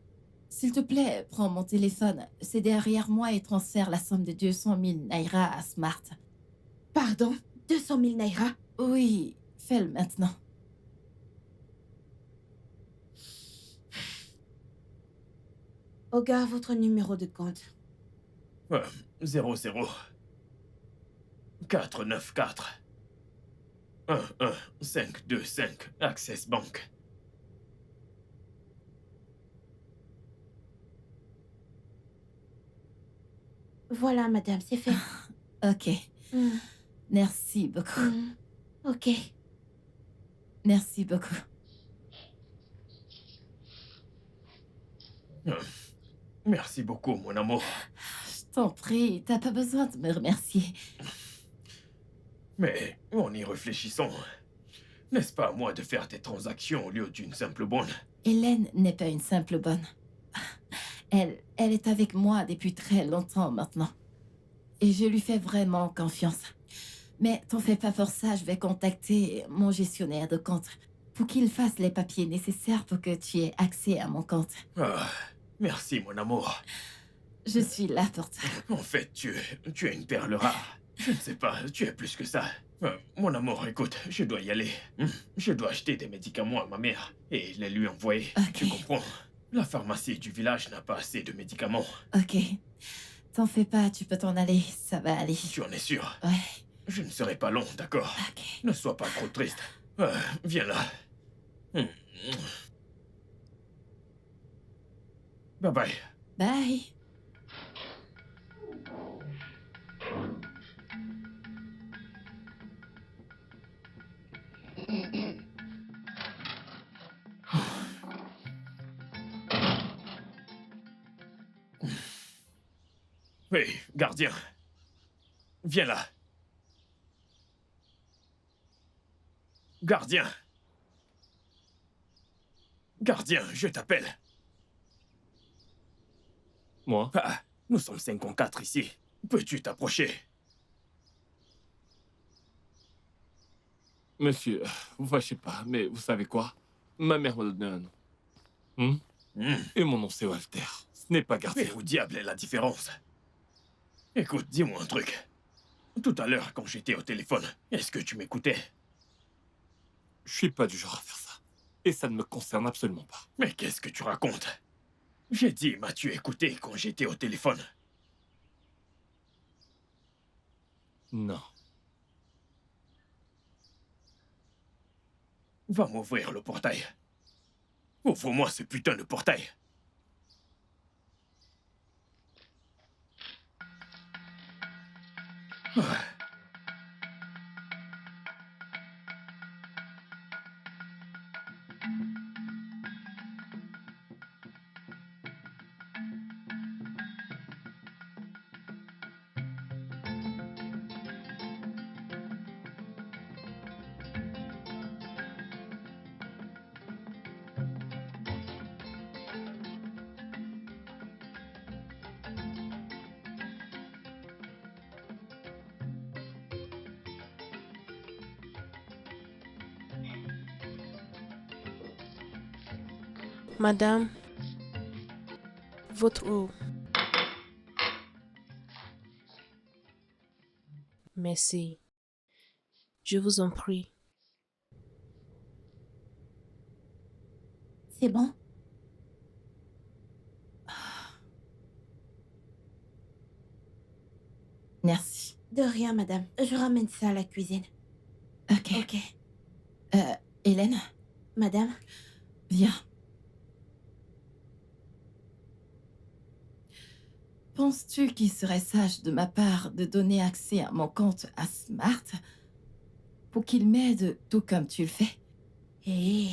s'il te plaît, prends mon téléphone. C'est derrière moi et transfère la somme de 200 000 naira à Smart. pardon, 200 000 naira. Oui, fais-le maintenant. Au gars, votre numéro de compte. 00 494 11525 Access Bank. Voilà, madame, c'est fait. Ok, Hmm, merci beaucoup. Ok. Merci beaucoup. Merci beaucoup, mon amour. Je t'en prie, t'as pas besoin de me remercier. Mais en y réfléchissant, n'est-ce pas à moi de faire des transactions au lieu d'une simple bonne? Hélène n'est pas une simple bonne. Elle est avec moi depuis très longtemps maintenant. Et je lui fais vraiment confiance. Mais t'en fais pas pour ça, je vais contacter mon gestionnaire de compte pour qu'il fasse les papiers nécessaires pour que tu aies accès à mon compte. Ah, merci, mon amour. Je suis là pour toi. En fait, tu es une perle rare. Je ne sais pas, tu es plus que ça. Mon amour, écoute, je dois y aller. Je dois acheter des médicaments à ma mère et les lui envoyer. Ok. Tu comprends? La pharmacie du village n'a pas assez de médicaments. Ok. T'en fais pas, tu peux t'en aller, ça va aller. Tu en es sûr? Ouais. Je ne serai pas long, d'accord? Ok. Ne sois pas trop triste. Viens là. Bye bye. Bye. Oui, gardien. Viens là. Gardien. Gardien, je t'appelle. Moi? Ah, nous sommes 5 contre 4 ici. Peux-tu t'approcher? Monsieur, vous fâchez pas, mais vous savez quoi? Ma mère m'a donné un nom. Et mon nom, c'est Walter. Ce n'est pas gardien. Mais où diable est la différence? Écoute, dis-moi un truc. Tout à l'heure, quand j'étais au téléphone, est-ce que tu m'écoutais? Je suis pas du genre à faire ça. Et ça ne me concerne absolument pas. Mais qu'est-ce que tu racontes? J'ai dit, m'as-tu écouté quand j'étais au téléphone? Non. Va m'ouvrir le portail. Ouvre-moi ce putain de portail. Ah. Madame, votre eau. Merci. Je vous en prie. C'est bon? Merci. De rien, madame. Je ramène ça à la cuisine. Ok. Ok. Hélène, Madame? viens. Penses-tu qu'il serait sage de ma part de donner accès à mon compte à Smart pour qu'il m'aide tout comme tu le fais? Hé.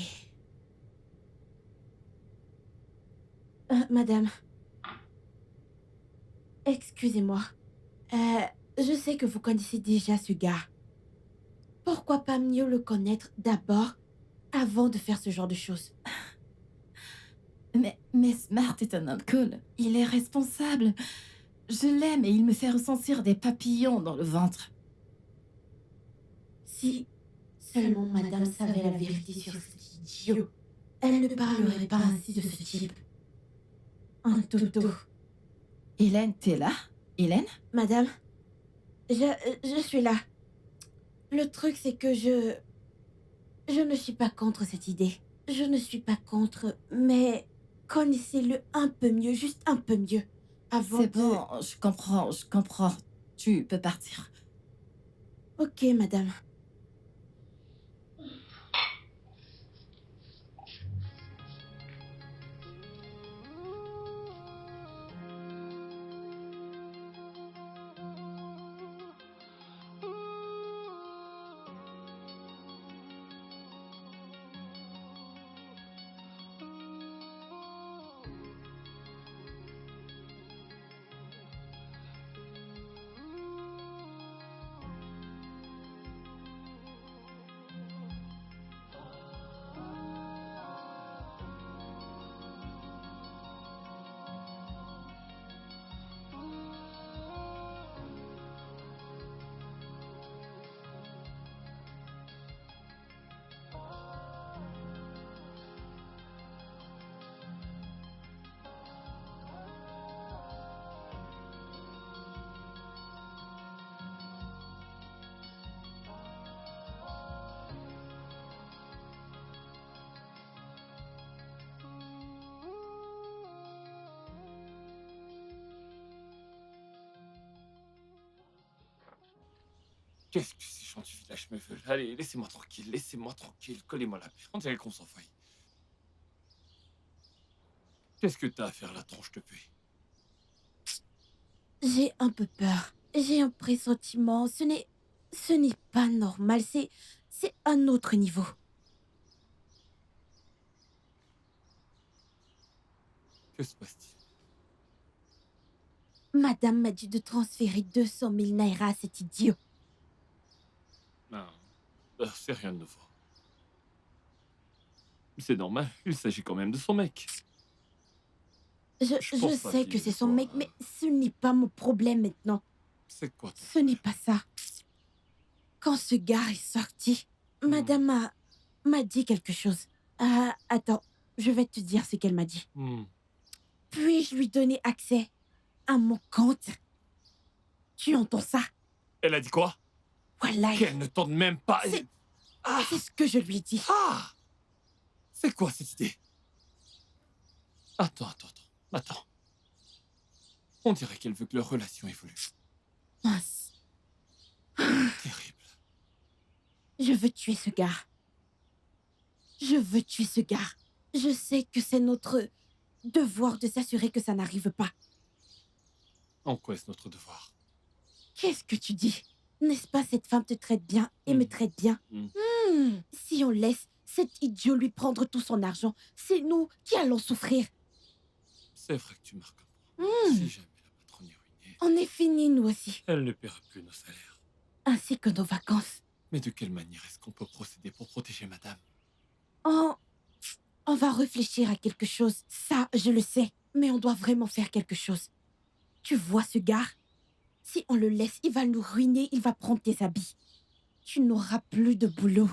Madame. Excusez-moi. Je sais que vous connaissez déjà ce gars. Pourquoi pas mieux le connaître d'abord avant de faire ce genre de choses? Mais Smart est un homme cool. Il est responsable. Je l'aime et il me fait ressentir des papillons dans le ventre. Si seulement madame savait la vérité sur cet idiot, elle ne parlerait pas ainsi de ce type. Un toto. Hélène, t'es là? Hélène? Madame, je suis là. Le truc, c'est que je ne suis pas contre cette idée. Je ne suis pas contre, mais connaissez-le un peu mieux, juste un peu mieux, avant C'est bon, je comprends. Tu peux partir. Ok, madame. Qu'est-ce que c'est chiant du village me veulent. Allez, laissez-moi tranquille, collez-moi la paix. On dirait qu'on s'en faille. Qu'est-ce que t'as à faire là, tronche de paix? J'ai un peu peur. J'ai un pressentiment. Ce n'est pas normal. C'est un autre niveau. Que se passe-t-il? Madame m'a dit de transférer 200 000 naira à cet idiot. Non, c'est rien de nouveau. C'est normal, il s'agit quand même de son mec. Je pense pas sais qu'il que c'est son soit- mec, mais ce n'est pas mon problème maintenant. C'est quoi ton Ce n'est pas ça. Quand ce gars est sorti, Madame m'a dit quelque chose. Ah, attends, je vais te dire ce qu'elle m'a dit. Puis-je lui donner accès à mon compte? Tu entends ça? Elle a dit quoi? Voilà. Qu'elle ne tente même pas... C'est- Ah, C'est ce que je lui ai dit. ah C'est quoi cette idée? Attends. On dirait qu'elle veut que leur relation évolue. Mince. Terrible. Je veux tuer ce gars. Je veux tuer ce gars. Je sais que c'est notre devoir de s'assurer que ça n'arrive pas. En quoi est-ce notre devoir? Qu'est-ce que tu dis? N'est-ce pas cette femme te traite bien et me traite bien? Si on laisse cet idiot lui prendre tout son argent, c'est nous qui allons souffrir. C'est vrai que tu marques un point. Si jamais la patronne est ruinée, On est finis, nous aussi. elle ne paiera plus nos salaires. Ainsi que nos vacances. Mais de quelle manière est-ce qu'on peut procéder pour protéger madame? On va réfléchir à quelque chose. Ça, je le sais. Mais on doit vraiment faire quelque chose. Tu vois ce gars? Si on le laisse, il va nous ruiner. Il va prendre tes habits. Tu n'auras plus de boulot.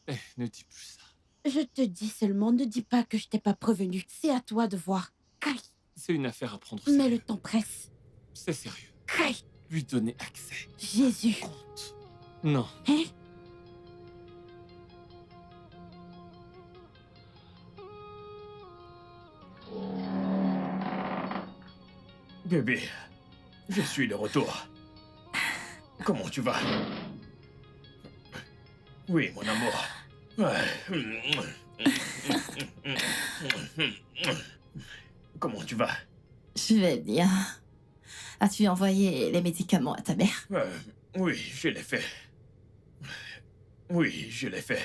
Eh, ne dis plus ça. Je te dis seulement, ne dis pas que je t'ai pas prévenu. C'est à toi de voir. Kai, C'est une affaire à prendre au mais sérieux. le temps presse. C'est sérieux. Kai, Lui donner accès. Jésus. Compte. Non. Hein? Bébé, je suis de retour. Comment tu vas? Oui, mon amour. Ouais. Comment tu vas? Je vais bien. As-tu envoyé les médicaments à ta mère? Oui, je l'ai fait. Oui, je l'ai fait.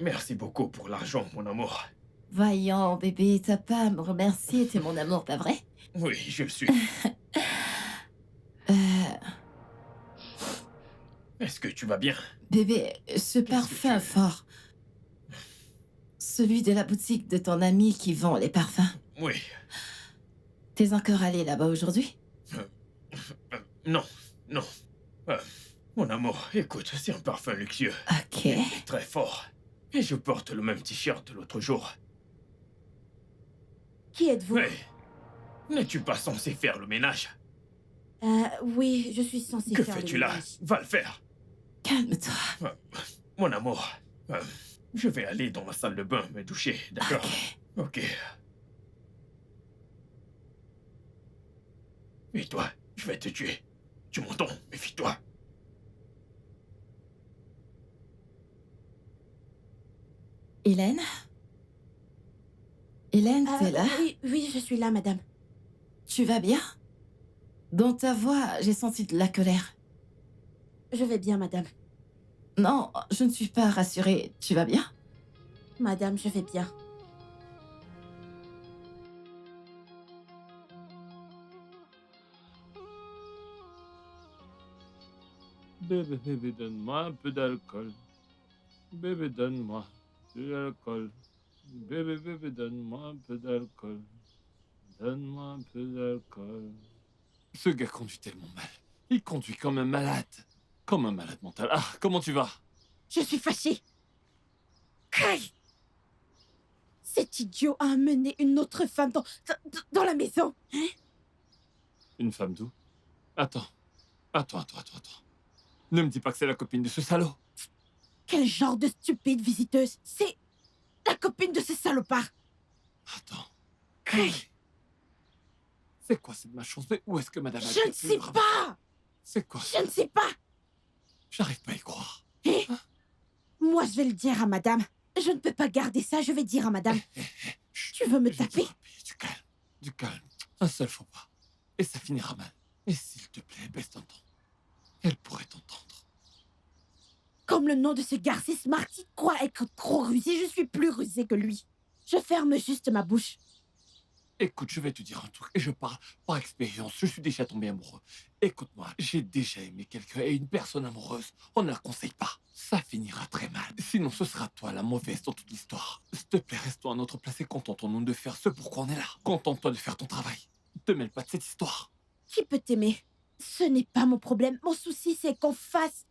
Merci beaucoup pour l'argent, mon amour. Voyons, bébé, t'as pas à me remercier, t'es mon amour, pas vrai? Oui, je le suis. Est-ce que tu vas bien? Bébé, ce parfum fort. Celui de la boutique de ton ami qui vend les parfums. Oui. T'es encore allé là-bas aujourd'hui? Non. Mon amour, écoute, c'est un parfum luxueux. Ok. Il est très fort. Et je porte le même t-shirt de l'autre jour. Qui êtes-vous? Mais, n'es-tu pas censé faire le ménage? Oui, je suis censée Que faire le fais-tu là? ménage. Va le faire. Calme-toi. Mon amour, je vais aller dans la salle de bain me doucher, d'accord? Ok. Et toi, je vais te tuer. Tu m'entends? Méfie-toi. Hélène? Hélène, t'es là? Oui, je suis là, madame. Tu vas bien? Dans ta voix, j'ai senti de la colère. Je vais bien, madame. Non, je ne suis pas rassurée. Tu vas bien? Madame, je vais bien. Bébé, donne-moi un peu d'alcool. Bébé, donne-moi de l'alcool. Bébé, donne-moi un peu d'alcool. Donne-moi un peu d'alcool. Ce gars conduit tellement mal. Il conduit comme un malade. Comme un malade mental. Ah, comment tu vas? Je suis fâchée. Kai! Cet idiot a amené une autre femme dans la maison. Hein? Une femme d'où? Attends. Ne me dis pas que c'est la copine de ce salaud. Quel genre de stupide visiteuse? C'est la copine de ce salopard. Attends. Kai! C'est quoi cette malchance? Mais où est-ce que madame a Je ne sais pas! C'est quoi? Je ne sais pas! J'arrive pas à y croire. Hé, moi, je vais le dire à madame. Je ne peux pas garder ça, je vais dire à madame. Chut, Tu veux me je vais te taper? frapper. Du calme, du calme. Un seul faux pas. Et ça finira mal. Et s'il te plaît, baisse ton ton. Elle pourrait t'entendre. Comme le nom de ce garçon Smarty croit être trop rusé, je suis plus rusée que lui. Je ferme juste ma bouche. Écoute, je vais te dire un truc, et je parle par expérience, je suis déjà tombé amoureux. Écoute-moi, j'ai déjà aimé quelqu'un, et une personne amoureuse, on ne la conseille pas. Ça finira très mal, sinon ce sera toi la mauvaise dans toute l'histoire. S'il te plaît, reste-toi à notre place et contentons-nous de faire ce pourquoi on est là. Contente-toi de faire ton travail. Ne te mêle pas de cette histoire. Qui peut t'aimer? Ce n'est pas mon problème. Mon souci, c'est qu'on fasse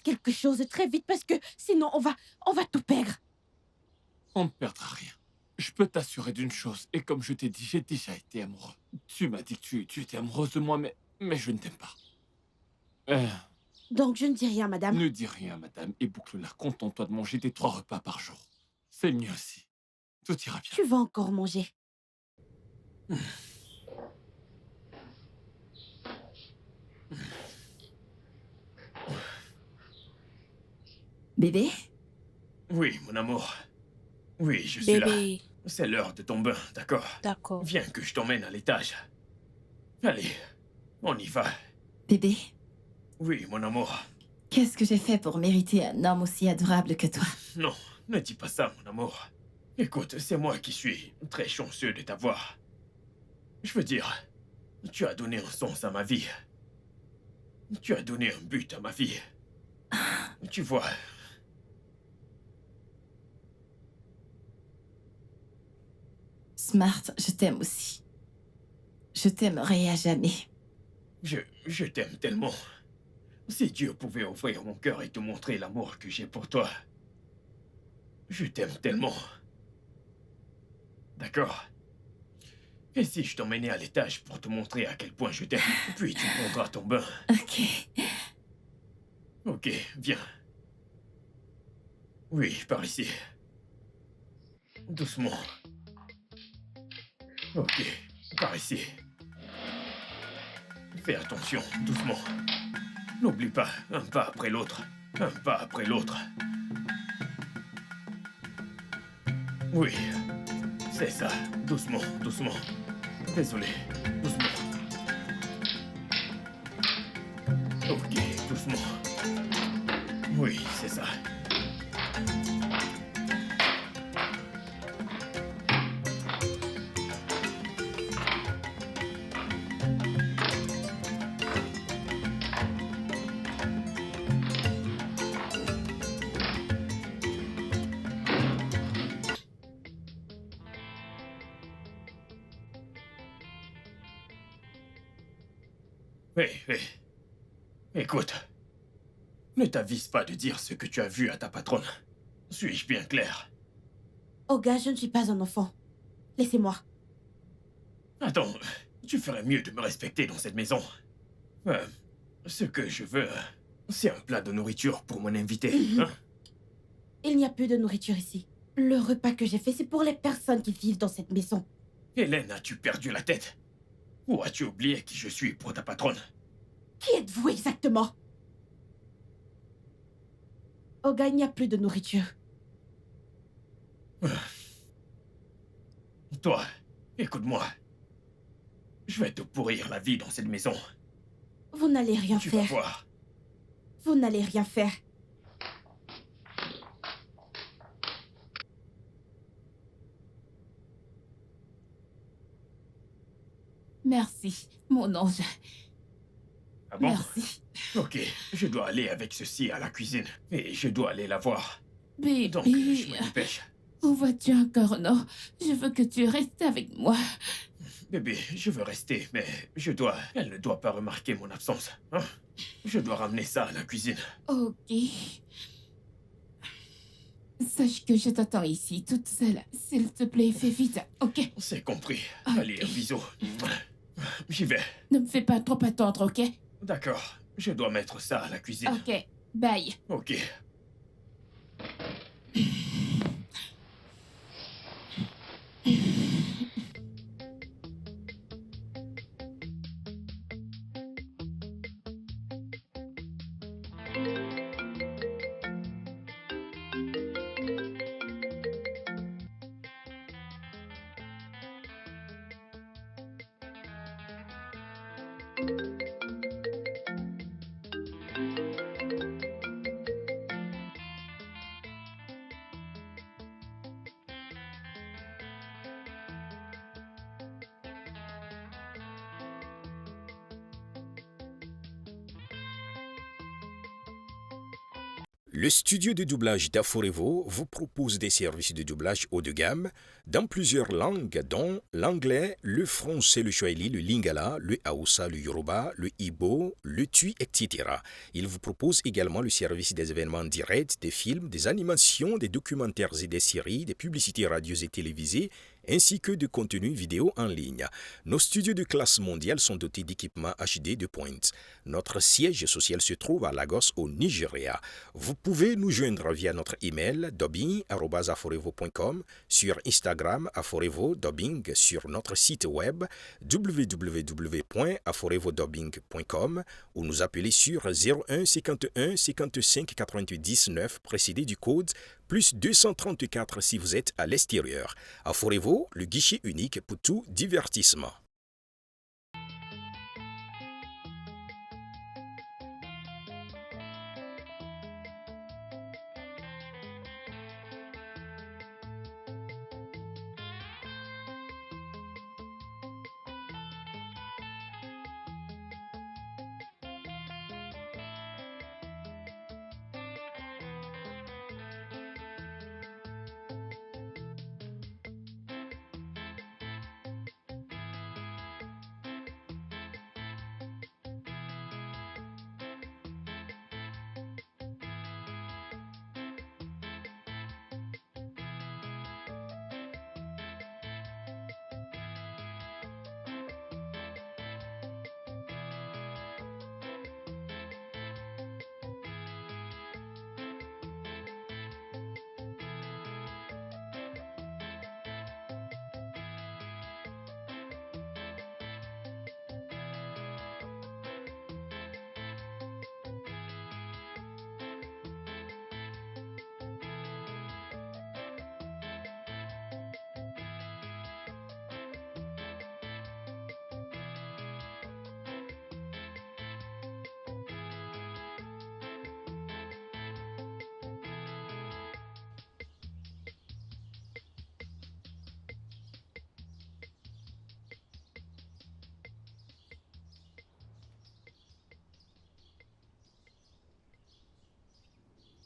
quelque chose très vite parce que sinon on va tout perdre. On ne perdra rien. Je peux t'assurer d'une chose, et comme je t'ai dit, j'ai déjà été amoureux. Tu m'as dit que tu étais amoureuse de moi, mais je ne t'aime pas. Donc je ne dis rien, madame. Ne dis rien, madame, et boucle-la. Contente-toi de manger tes 3 repas par jour. C'est mieux aussi. Tout ira bien. Tu vas encore manger. Bébé? Oui, mon amour. Oui, je suis là. Bébé, C'est l'heure de ton bain, d'accord? d'accord. Viens que je t'emmène à l'étage. Allez, on y va. Bébé? Oui, mon amour. Qu'est-ce que j'ai fait pour mériter un homme aussi adorable que toi? Non, ne dis pas ça, mon amour. Écoute, c'est moi qui suis très chanceux de t'avoir. Je veux dire, tu as donné un sens à ma vie. Tu as donné un but à ma vie. Tu vois, Smart, je t'aime aussi. Je t'aimerai à jamais. je t'aime tellement. Si Dieu pouvait ouvrir mon cœur et te montrer l'amour que j'ai pour toi. Je t'aime tellement. D'accord? Et si je t'emmenais à l'étage pour te montrer à quel point je t'aime, puis tu prendras ton bain. Ok. Ok, viens. Oui, par ici. Doucement. Ok, par ici. Fais attention, doucement. N'oublie pas, un pas après l'autre. Un pas après l'autre. Oui, c'est ça. Doucement, doucement. Désolé, doucement. Ok, doucement. Oui, c'est ça. Hé, hé. Écoute. Ne t'avise pas de dire ce que tu as vu à ta patronne. Suis-je bien clair? Olga, je ne suis pas un enfant. Laissez-moi. Attends, tu ferais mieux de me respecter dans cette maison. Ce que je veux, c'est un plat de nourriture pour mon invité. Hein? Il n'y a plus de nourriture ici. Le repas que j'ai fait, c'est pour les personnes qui vivent dans cette maison. Hélène, as-tu perdu la tête? Ou as-tu oublié qui je suis pour ta patronne? Qui êtes-vous exactement? Olga, il n'y a plus de nourriture. Toi, écoute-moi. Je vais te pourrir la vie dans cette maison. Vous n'allez rien Tu vas faire. voir. Vous n'allez rien faire. Merci, mon ange. Ah bon? Merci. Ok, je dois aller avec ceci à la cuisine. Et je dois aller la voir. Bébé, Donc, je me dépêche. où vas-tu encore? Non, je veux que tu restes avec moi. Bébé, je veux rester, mais je dois... Elle ne doit pas remarquer mon absence. Hein? Je dois ramener ça à la cuisine. Ok. Sache que je t'attends ici, toute seule. S'il te plaît, fais vite, ok? C'est compris. Ok. Allez, un bisou. J'y vais. Ne me fais pas trop attendre, ok? D'accord. Je dois mettre ça à la cuisine. Ok, bye. Ok. Le studio de doublage d'Aforevo vous propose des services de doublage haut de gamme dans plusieurs langues, dont l'anglais, le français, le swahili, le lingala, le hausa, le yoruba, le igbo, le tui, etc. Il vous propose également le service des événements directs, des films, des animations, des documentaires et des séries, des publicités radio et télévisées, ainsi que de contenus vidéo en ligne. Nos studios de classe mondiale sont dotés d'équipements HD de pointe. Notre siège social se trouve à Lagos, au Nigeria. Vous pouvez nous joindre via notre email dubbing@aforevo.com, sur Instagram Aforevo Dubbing, sur notre site web www.aforevodubbing.com ou nous appeler sur 01 51 55 88 19 précédé du code plus 234 si vous êtes à l'extérieur. Aforevo, le guichet unique pour tout divertissement.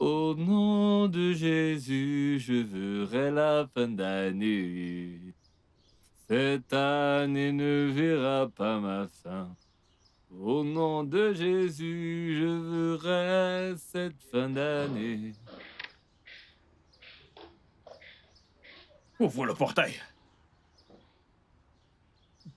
Au nom de Jésus, je verrai la fin d'année. Cette année ne verra pas ma fin. Au nom de Jésus, je verrai cette fin d'année. Ouvre le portail.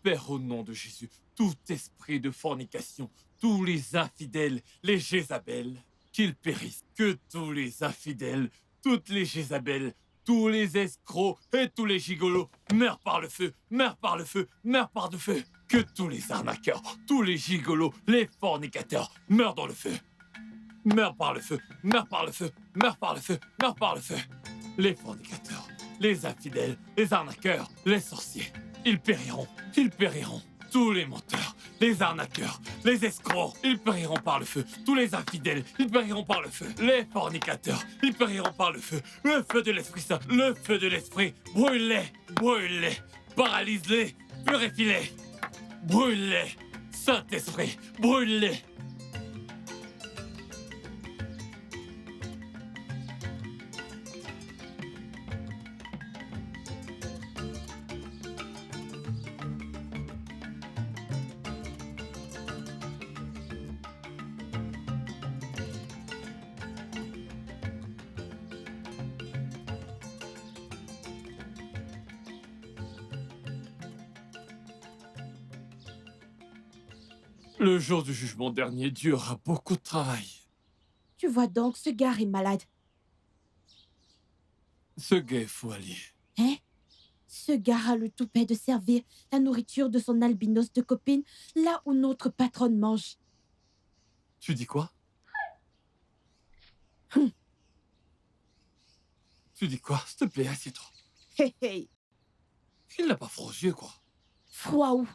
Père, au nom de Jésus, tout esprit de fornication, tous les infidèles, les Jézabel, qu'ils périssent. Que tous les infidèles, toutes les Jézabel, tous les escrocs et tous les gigolos meurent par le feu, meurent par le feu, meurent par le feu. Que tous les arnaqueurs, tous les gigolos, les fornicateurs meurent dans le feu. Meurent par le feu, meurent par le feu, meurent par le feu, meurent par le feu. Les fornicateurs, les infidèles, les arnaqueurs, les sorciers, ils périront, ils périront. Tous les menteurs, les arnaqueurs, les escrocs, ils périront par le feu. Tous les infidèles, ils périront par le feu. Les fornicateurs, ils périront par le feu. Le feu de l'Esprit Saint, le feu de l'Esprit, brûle-les, brûle-les, paralyse-les, purifie-les, brûle-les. Saint-Esprit, brûle-les. Le jour du jugement dernier, Dieu aura beaucoup de travail. Tu vois donc, ce gars est malade. Ce gars est fou allié. Hein? Ce gars a le toupet de servir la nourriture de son albinos de copine là où notre patronne mange. Tu dis quoi? Tu dis quoi? S'il te plaît, assieds-toi. Hé hé. Il n'a pas froid aux yeux, quoi. Froid où?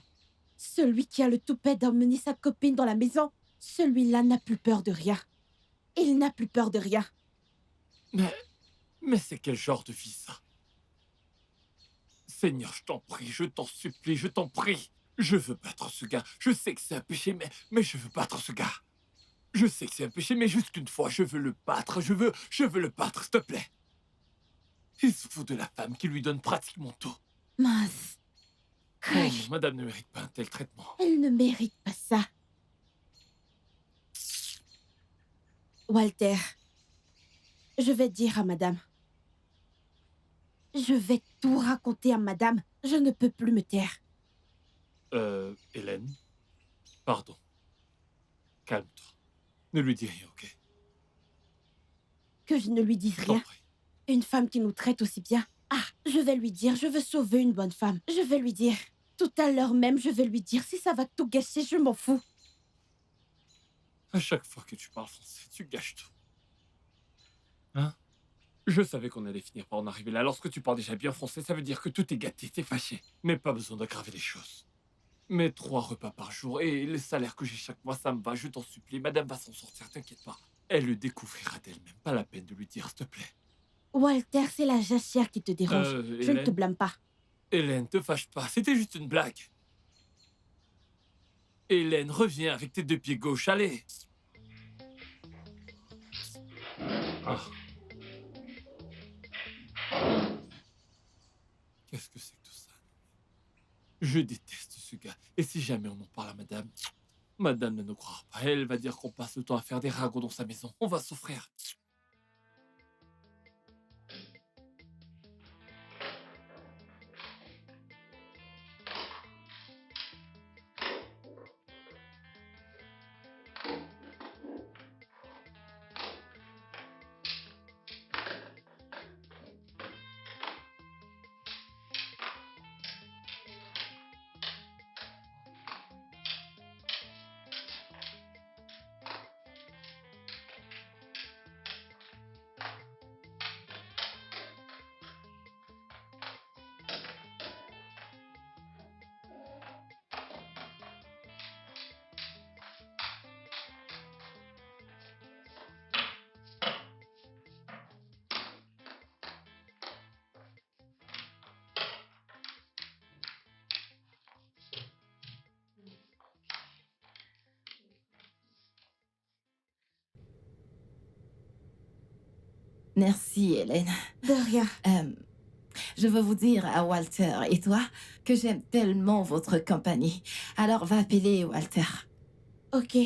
Celui qui a le toupet d'emmener sa copine dans la maison, celui-là n'a plus peur de rien. Il n'a plus peur de rien. Mais c'est quel genre de vie, ça? Seigneur, je t'en prie, je t'en supplie, je t'en prie. Je veux battre ce gars. Je sais que c'est un péché, mais je veux battre ce gars. Je sais que c'est un péché, mais juste une fois, je veux le battre. Je veux le battre, s'il te plaît. Il se fout de la femme qui lui donne pratiquement tout. Mince. Oh non, madame ne mérite pas un tel traitement. Elle ne mérite pas ça. Walter, je vais dire à madame. Je vais tout raconter à madame. Je ne peux plus me taire. Hélène, pardon. Calme-toi. Ne lui dis rien, ok? Que je ne lui dise Je t'en rien. prie. Une femme qui nous traite aussi bien. Ah, je vais lui dire, je veux sauver une bonne femme. Je vais lui dire. Tout à l'heure même, je vais lui dire. Si ça va tout gâcher, je m'en fous. À chaque fois que tu parles français, tu gâches tout. Hein? Je savais qu'on allait finir par en arriver là. Lorsque tu parles déjà bien français, ça veut dire que tout est gâté, t'es fâché. Mais pas besoin d'aggraver les choses. Mais 3 repas par jour et les salaires que j'ai chaque mois, ça me va, je t'en supplie. Madame va s'en sortir, t'inquiète pas. Elle le découvrira d'elle-même. Pas la peine de lui dire, s'il te plaît. Walter, c'est la jachère qui te dérange. Je ne te Hélène, blâme pas. Hélène, te fâche pas, c'était juste une blague. Hélène, reviens avec tes 2 pieds gauche, allez. Ah. Qu'est-ce que c'est que tout ça? Je déteste ce gars. Et si jamais on en parle à madame, madame ne nous croira pas. Elle va dire qu'on passe le temps à faire des ragots dans sa maison. On va souffrir. Merci, Hélène. De rien. Je veux vous dire à Walter et toi que j'aime tellement votre compagnie. Alors va appeler Walter. Ok.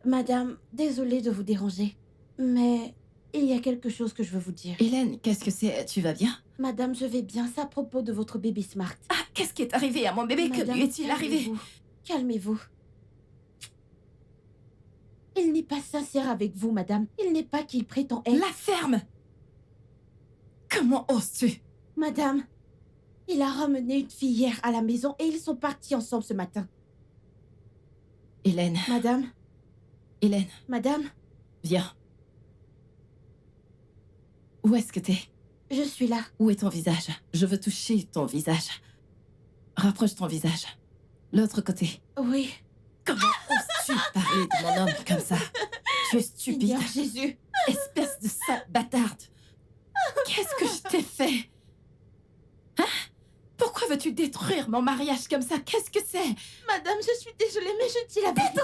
Madame, désolée de vous déranger, mais il y a quelque chose que je veux vous dire. Hélène, qu'est-ce que c'est? Tu vas bien? Madame, je vais bien. C'est à propos de votre bébé Smart. Ah, qu'est-ce qui est arrivé à mon bébé? Que Madame, lui est-il arrivé? calmez-vous. Calmez-vous. Il n'est pas sincère avec vous, madame. Il n'est pas qu'il prétend être. La ferme! Comment oses-tu? Madame, il a ramené une fille hier à la maison et ils sont partis ensemble ce matin. Hélène, Madame, Hélène, madame, viens. Où est-ce que t'es? je suis là. Où est ton visage? Je veux toucher ton visage. Rapproche ton visage. L'autre côté. Oui. Comment oses-tu parler de mon homme comme ça? Tu es stupide. Seigneur Jésus. Espèce de sale bâtarde. Qu'est-ce que je t'ai fait? Hein? Pourquoi veux-tu détruire mon mariage comme ça? Qu'est-ce que c'est? Madame, je suis désolée, mais je dis la vérité.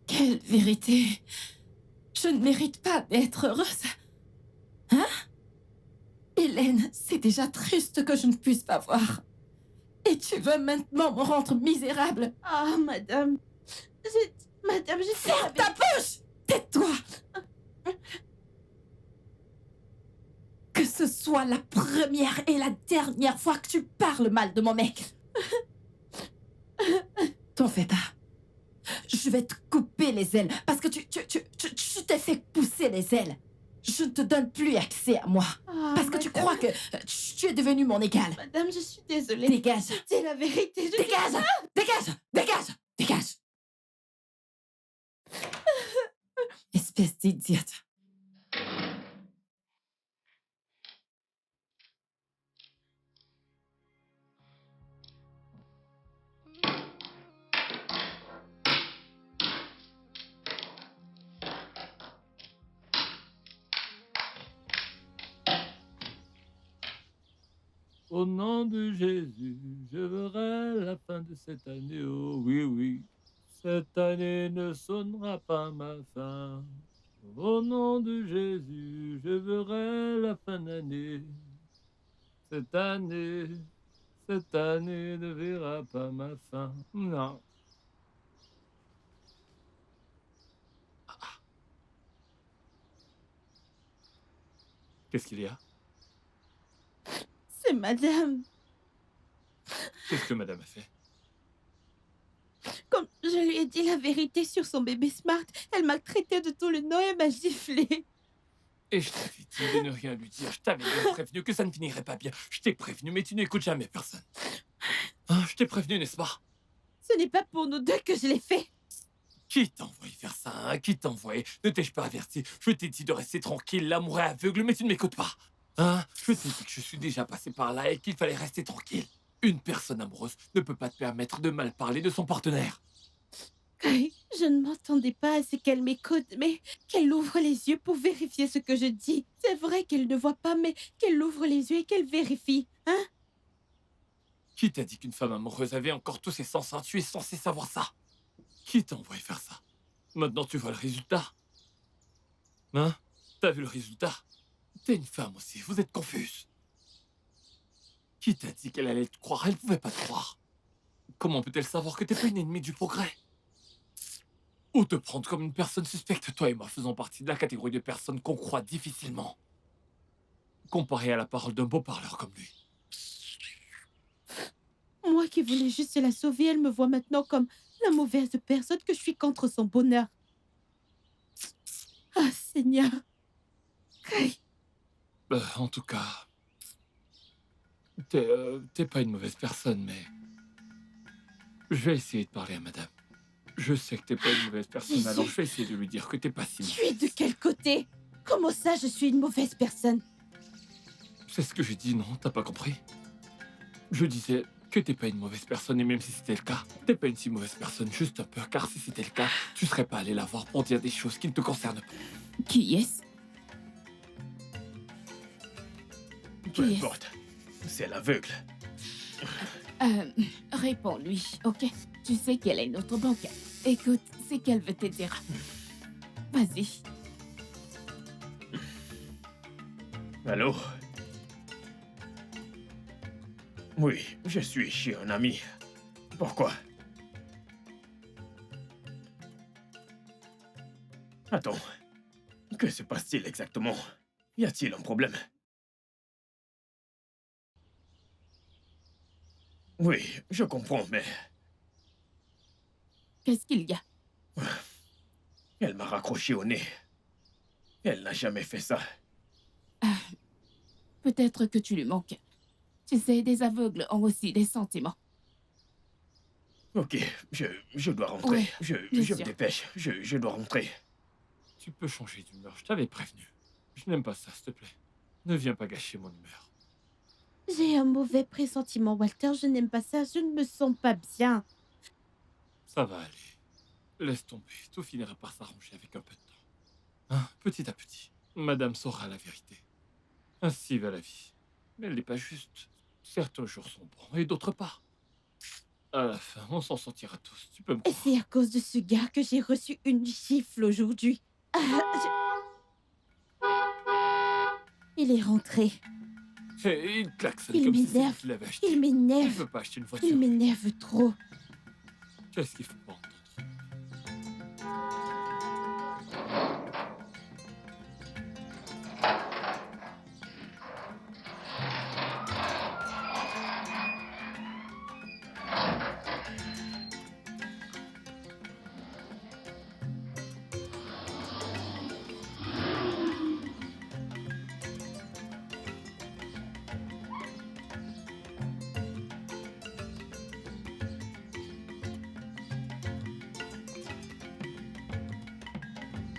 Quelle vérité! Je ne mérite pas d'être heureuse. Hein? Hélène, c'est déjà triste que je ne puisse pas voir. Et tu veux maintenant me rendre misérable? Ah, madame. Madame, je dis la Ferme ta vérité. bouche! Tais-toi! Que ce soit la première et la dernière fois que tu parles mal de mon mec. T'en fais pas. Je vais te couper les ailes parce que tu t'es fait pousser les ailes. Je ne te donne plus accès à moi. Ah, Parce que tu madame. crois que tu es devenu mon égal. Madame, je suis désolée. Dégage. C'est la vérité. Je Dégage. Dégage. Dégage. Dégage. Espèce d'idiote. Au nom de Jésus, je verrai la fin de cette année. Oh oui, oui. Cette année ne sonnera pas ma fin. Au nom de Jésus, je verrai la fin d'année. Cette année, cette année ne verra pas ma fin. Non. Qu'est-ce qu'il y a? C'est madame. Qu'est-ce que madame a fait? Comme je lui ai dit la vérité sur son bébé Smart, elle m'a traité de tout le nom et m'a giflé. Et je t'avais dit de ne rien lui dire. Je t'avais bien prévenu que ça ne finirait pas bien. Je t'ai prévenu, mais tu n'écoutes jamais personne. Hein, je t'ai prévenu, n'est-ce pas? Ce n'est pas pour nous deux que je l'ai fait. Qui t'a envoyé faire ça, hein? Qui t'a envoyé? Ne t'ai-je pas averti? Je t'ai dit de rester tranquille, l'amour est aveugle, mais tu ne m'écoutes pas. Hein? Je t'ai dit que je suis déjà passé par là et qu'il fallait rester tranquille. Une personne amoureuse ne peut pas te permettre de mal parler de son partenaire. Kai, je ne m'entendais pas à ce qu'elle m'écoute, mais qu'elle ouvre les yeux pour vérifier ce que je dis. C'est vrai qu'elle ne voit pas, mais qu'elle ouvre les yeux et qu'elle vérifie. Hein? Qui t'a dit qu'une femme amoureuse avait encore tous ses sens, hein? Tu es censé savoir ça. Qui t'a envoyé faire ça? Maintenant tu vois le résultat. Hein? T'as vu le résultat? T'es une femme aussi, vous êtes confuse. Qui t'a dit qu'elle allait te croire? Elle pouvait pas te croire. Comment peut-elle savoir que t'es pas une ennemie du progrès? Ou te prendre comme une personne suspecte, toi et moi faisons partie de la catégorie de personnes qu'on croit difficilement. Comparé à la parole d'un beau parleur comme lui. Moi qui voulais juste la sauver, elle me voit maintenant comme la mauvaise personne que je suis contre son bonheur. Ah, Seigneur. Kai. En tout cas... T'es pas une mauvaise personne, mais... Je vais essayer de parler à madame. Je sais que t'es pas une mauvaise personne, alors je vais essayer de lui dire que t'es pas si Tu es de quel côté? Comment ça, je suis une mauvaise personne? C'est ce que j'ai dit, non? T'as pas compris? Je disais que t'es pas une mauvaise personne, et même si c'était le cas, t'es pas une si mauvaise personne, juste un peu, car si c'était le cas, tu serais pas allé la voir pour dire des choses qui ne te concernent pas. Qui est-ce? Peu Qui est-ce? importe. C'est l'aveugle. Réponds-lui, ok? Tu sais qu'elle est notre banque. Écoute, c'est qu'elle veut te dire. Vas-y. Allô? Oui, je suis chez un ami. Pourquoi? Attends. Que se passe-t-il exactement? Y a-t-il un problème? Oui, je comprends, mais Qu'est-ce qu'il y a? elle m'a raccroché au nez. Elle n'a jamais fait ça. Peut-être que tu lui manques. Tu sais, des aveugles ont aussi des sentiments. Ok, je dois rentrer. Oui, je bien me sûr. dépêche. Je dois rentrer. Tu peux changer d'humeur, je t'avais prévenu. Je n'aime pas ça, s'il te plaît. Ne viens pas gâcher mon humeur. J'ai un mauvais pressentiment, Walter. Je n'aime pas ça. Je ne me sens pas bien. Ça va aller. Laisse tomber, tout finira par s'arranger avec un peu de temps. Hein, petit à petit, madame saura la vérité. Ainsi va la vie. Mais elle n'est pas juste. Certains jours sont bons et d'autres pas. À la fin, on s'en sortira tous, tu peux me Et croire. c'est à cause de ce gars que j'ai reçu une gifle aujourd'hui. Il est rentré. Et il klaxonne Il comme si m'énerve. tu l'avais acheté. Il Il m'énerve. veut pas acheter une voiture. Il m'énerve trop. Qu'est-ce qu'il faut pas entendre?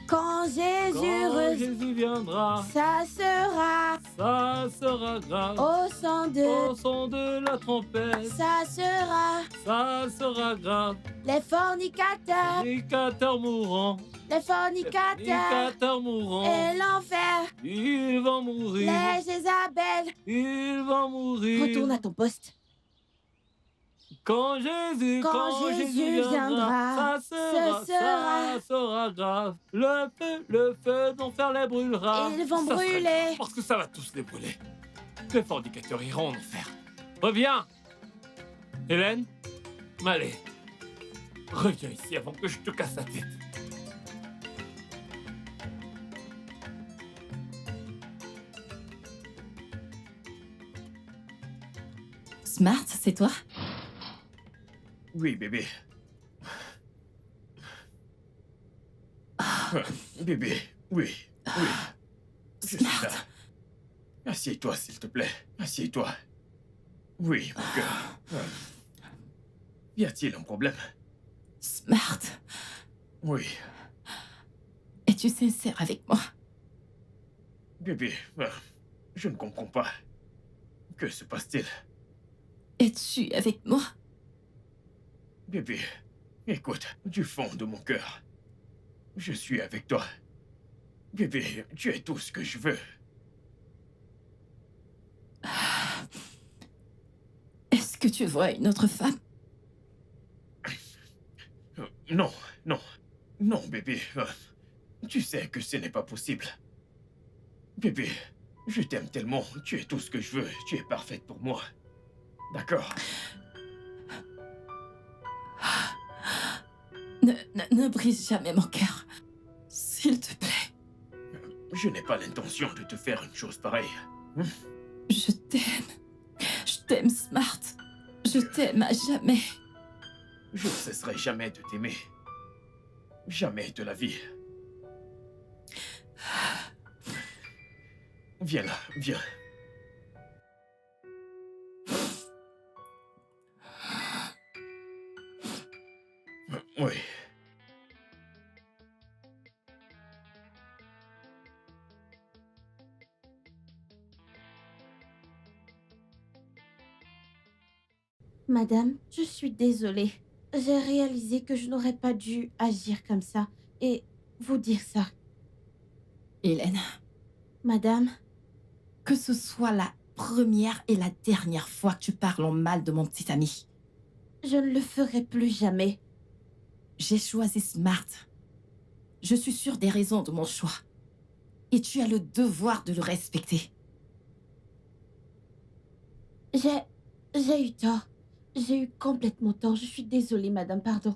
Quand Jésus Quand revient, Jésus viendra, ça sera. ça ça sera grave. Au son de, Au son de la trompette, ça sera grave. les fornicateurs, Fornicateurs mourants, les fornicateurs mourants, et l'enfer, ils vont mourir, les Jézabel. ils vont mourir. Retourne à ton poste. Quand Jésus viendra, ça sera grave. Le feu d'enfer les brûlera. Ils vont Ça sera brûler. grave, parce que ça va tous les brûler. Les fornicateurs iront en enfer. Reviens, Hélène. Allez, reviens ici avant que je te casse la tête. Smart, c'est toi? Oui, bébé. Bébé, oui, oui. Je suis Smart. là. Assieds-toi, s'il te plaît. Assieds-toi. Oui, mon cœur. Y a-t-il un problème? Smart, Oui. es-tu sincère avec moi? Bébé, je ne comprends pas. Que se passe-t-il? Es-tu avec moi? Bébé, écoute, du fond de mon cœur, je suis avec toi. Bébé, tu es tout ce que je veux. Est-ce que tu vois une autre femme? Non, non, non, bébé. Tu sais que ce n'est pas possible. Bébé, je t'aime tellement. Tu es tout ce que je veux. Tu es parfaite pour moi. D'accord? Ne brise jamais mon cœur. S'il te plaît. Je n'ai pas l'intention de te faire une chose pareille. Je t'aime. Je t'aime, Smart. Je t'aime à jamais. Je ne cesserai jamais de t'aimer. Jamais de la vie. Viens là, viens. Oui. Madame, je suis désolée. J'ai réalisé que je n'aurais pas dû agir comme ça et vous dire ça. Hélène, Madame, que ce soit la première et la dernière fois que tu parles en mal de mon petit ami. je ne le ferai plus jamais. J'ai choisi Smart. Je suis sûre des raisons de mon choix. Et tu as le devoir de le respecter. J'ai eu tort. J'ai eu complètement tort. Je suis désolée, madame, pardon.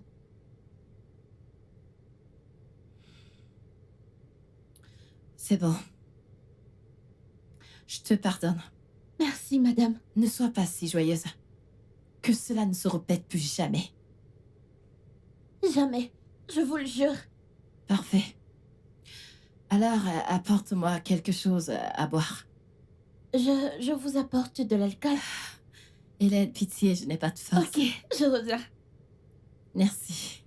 C'est bon. Je te pardonne. Merci, madame. Ne sois pas si joyeuse. Que cela ne se répète plus jamais. Jamais. Je vous le jure. Parfait. Alors, apporte-moi quelque chose à boire. Je vous apporte de l'alcool. Hélène, pitié, je n'ai pas de force. Ok, je reviens. Merci.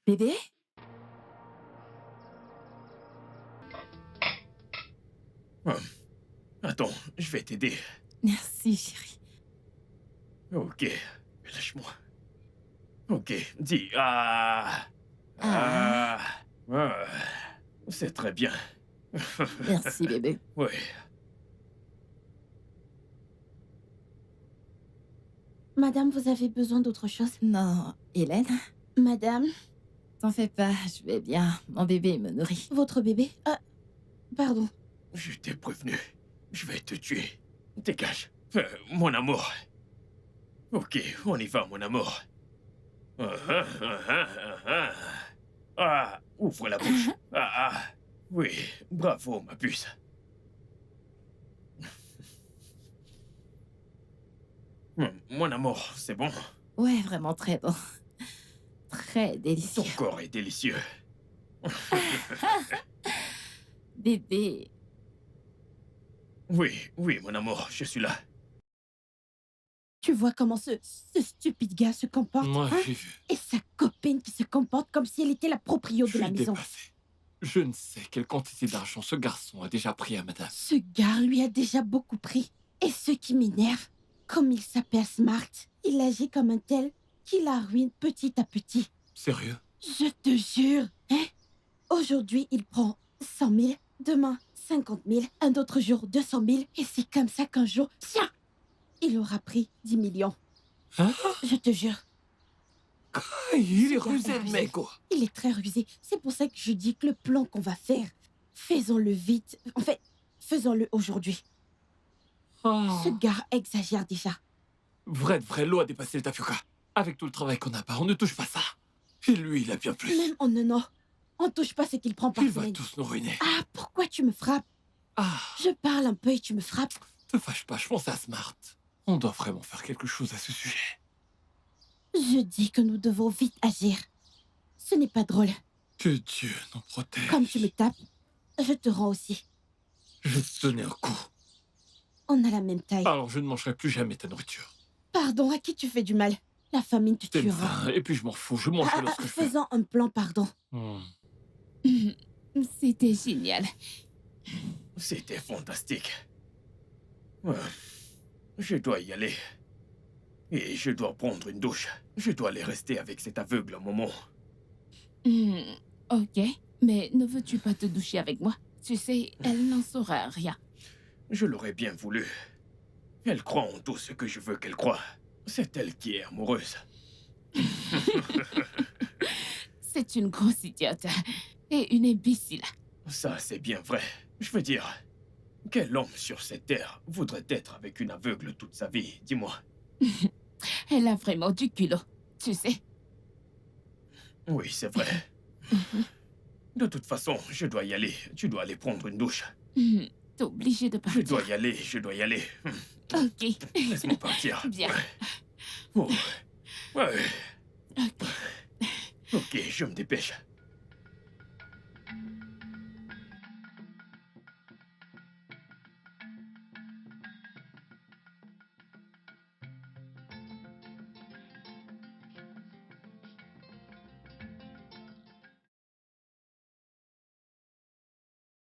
Bébé? Attends, je vais t'aider. Merci, chérie. Ok, lâche-moi. Ok, dis ah. Ah. Ah. C'est très bien. Merci, bébé. Oui. Madame, vous avez besoin d'autre chose? Non, Hélène, Madame, t'en fais pas, je vais bien. Mon bébé me nourrit. votre bébé? Pardon. Je t'ai prévenu. Je vais te tuer. Dégage. Mon amour. Ok, on y va, mon amour. Ouvre la bouche. Oui, bravo, ma puce. Mon amour, c'est bon? Ouais, vraiment très bon. Très délicieux. Ton corps est délicieux. Bébé, Oui, oui, mon amour, je suis là. Tu vois comment ce stupide gars se comporte, Moi, hein? j'ai vu. Et sa copine qui se comporte comme si elle était la proprio Je de la suis maison. dépassé. Je ne sais quelle quantité d'argent ce garçon a déjà pris à madame. Ce gars lui a déjà beaucoup pris. Et ce qui m'énerve, comme il s'appelle Smart, il agit comme un tel qui la ruine petit à petit. Sérieux? Je te jure, hein? Aujourd'hui, il prend 100 000, demain 50 000, un autre jour 200 000, et c'est comme ça qu'un jour, tiens, il aura pris 10 millions. Hein? Je te jure, Il est Ce gars rusé, est le rusé. mec, quoi. il est très rusé. C'est pour ça que je dis que le plan qu'on va faire, faisons-le vite. En fait, faisons-le aujourd'hui. Ce gars exagère déjà. Vrai, l'eau a dépassé le tapioca. Avec tout le travail qu'on a pas, on ne touche pas ça. Et lui, il a bien plus. Même en non, on touche pas ce qu'il prend par Il va semaine. tous nous ruiner. Ah, pourquoi tu me frappes? Ah, Je parle un peu et tu me frappes. te fâche pas, je pense à Smart. On doit vraiment faire quelque chose à ce sujet. Je dis que nous devons vite agir. Ce n'est pas drôle. Que Dieu nous protège. Comme tu me tapes, je te rends aussi. Je vais te donner un coup. On a la même taille. Alors je ne mangerai plus jamais ta nourriture. Pardon, à qui tu fais du mal? La famine te T'aimes tuera. ça, et puis je m'en fous, je mangerai lorsque je fais. Faisons un plan, pardon. C'était génial. C'était fantastique. Je dois y aller. Et je dois prendre une douche. Je dois aller rester avec cet aveugle un moment. Ok, mais ne veux-tu pas te doucher avec moi? Tu sais, elle n'en saura rien. Je l'aurais bien voulu. Elle croit en tout ce que je veux qu'elle croie. C'est elle qui est amoureuse. C'est une grosse idiote et une imbécile. Ça, c'est bien vrai. Je veux dire, quel homme sur cette terre voudrait être avec une aveugle toute sa vie? Dis-moi. Elle a vraiment du culot, tu sais. Oui, c'est vrai. De toute façon, je dois y aller. Tu dois aller prendre une douche. T'es obligé de Je partir. dois y aller, je dois y aller. Ok. Laisse-moi partir. Bien. Oh. Ouais. Ok. Ok, je me dépêche.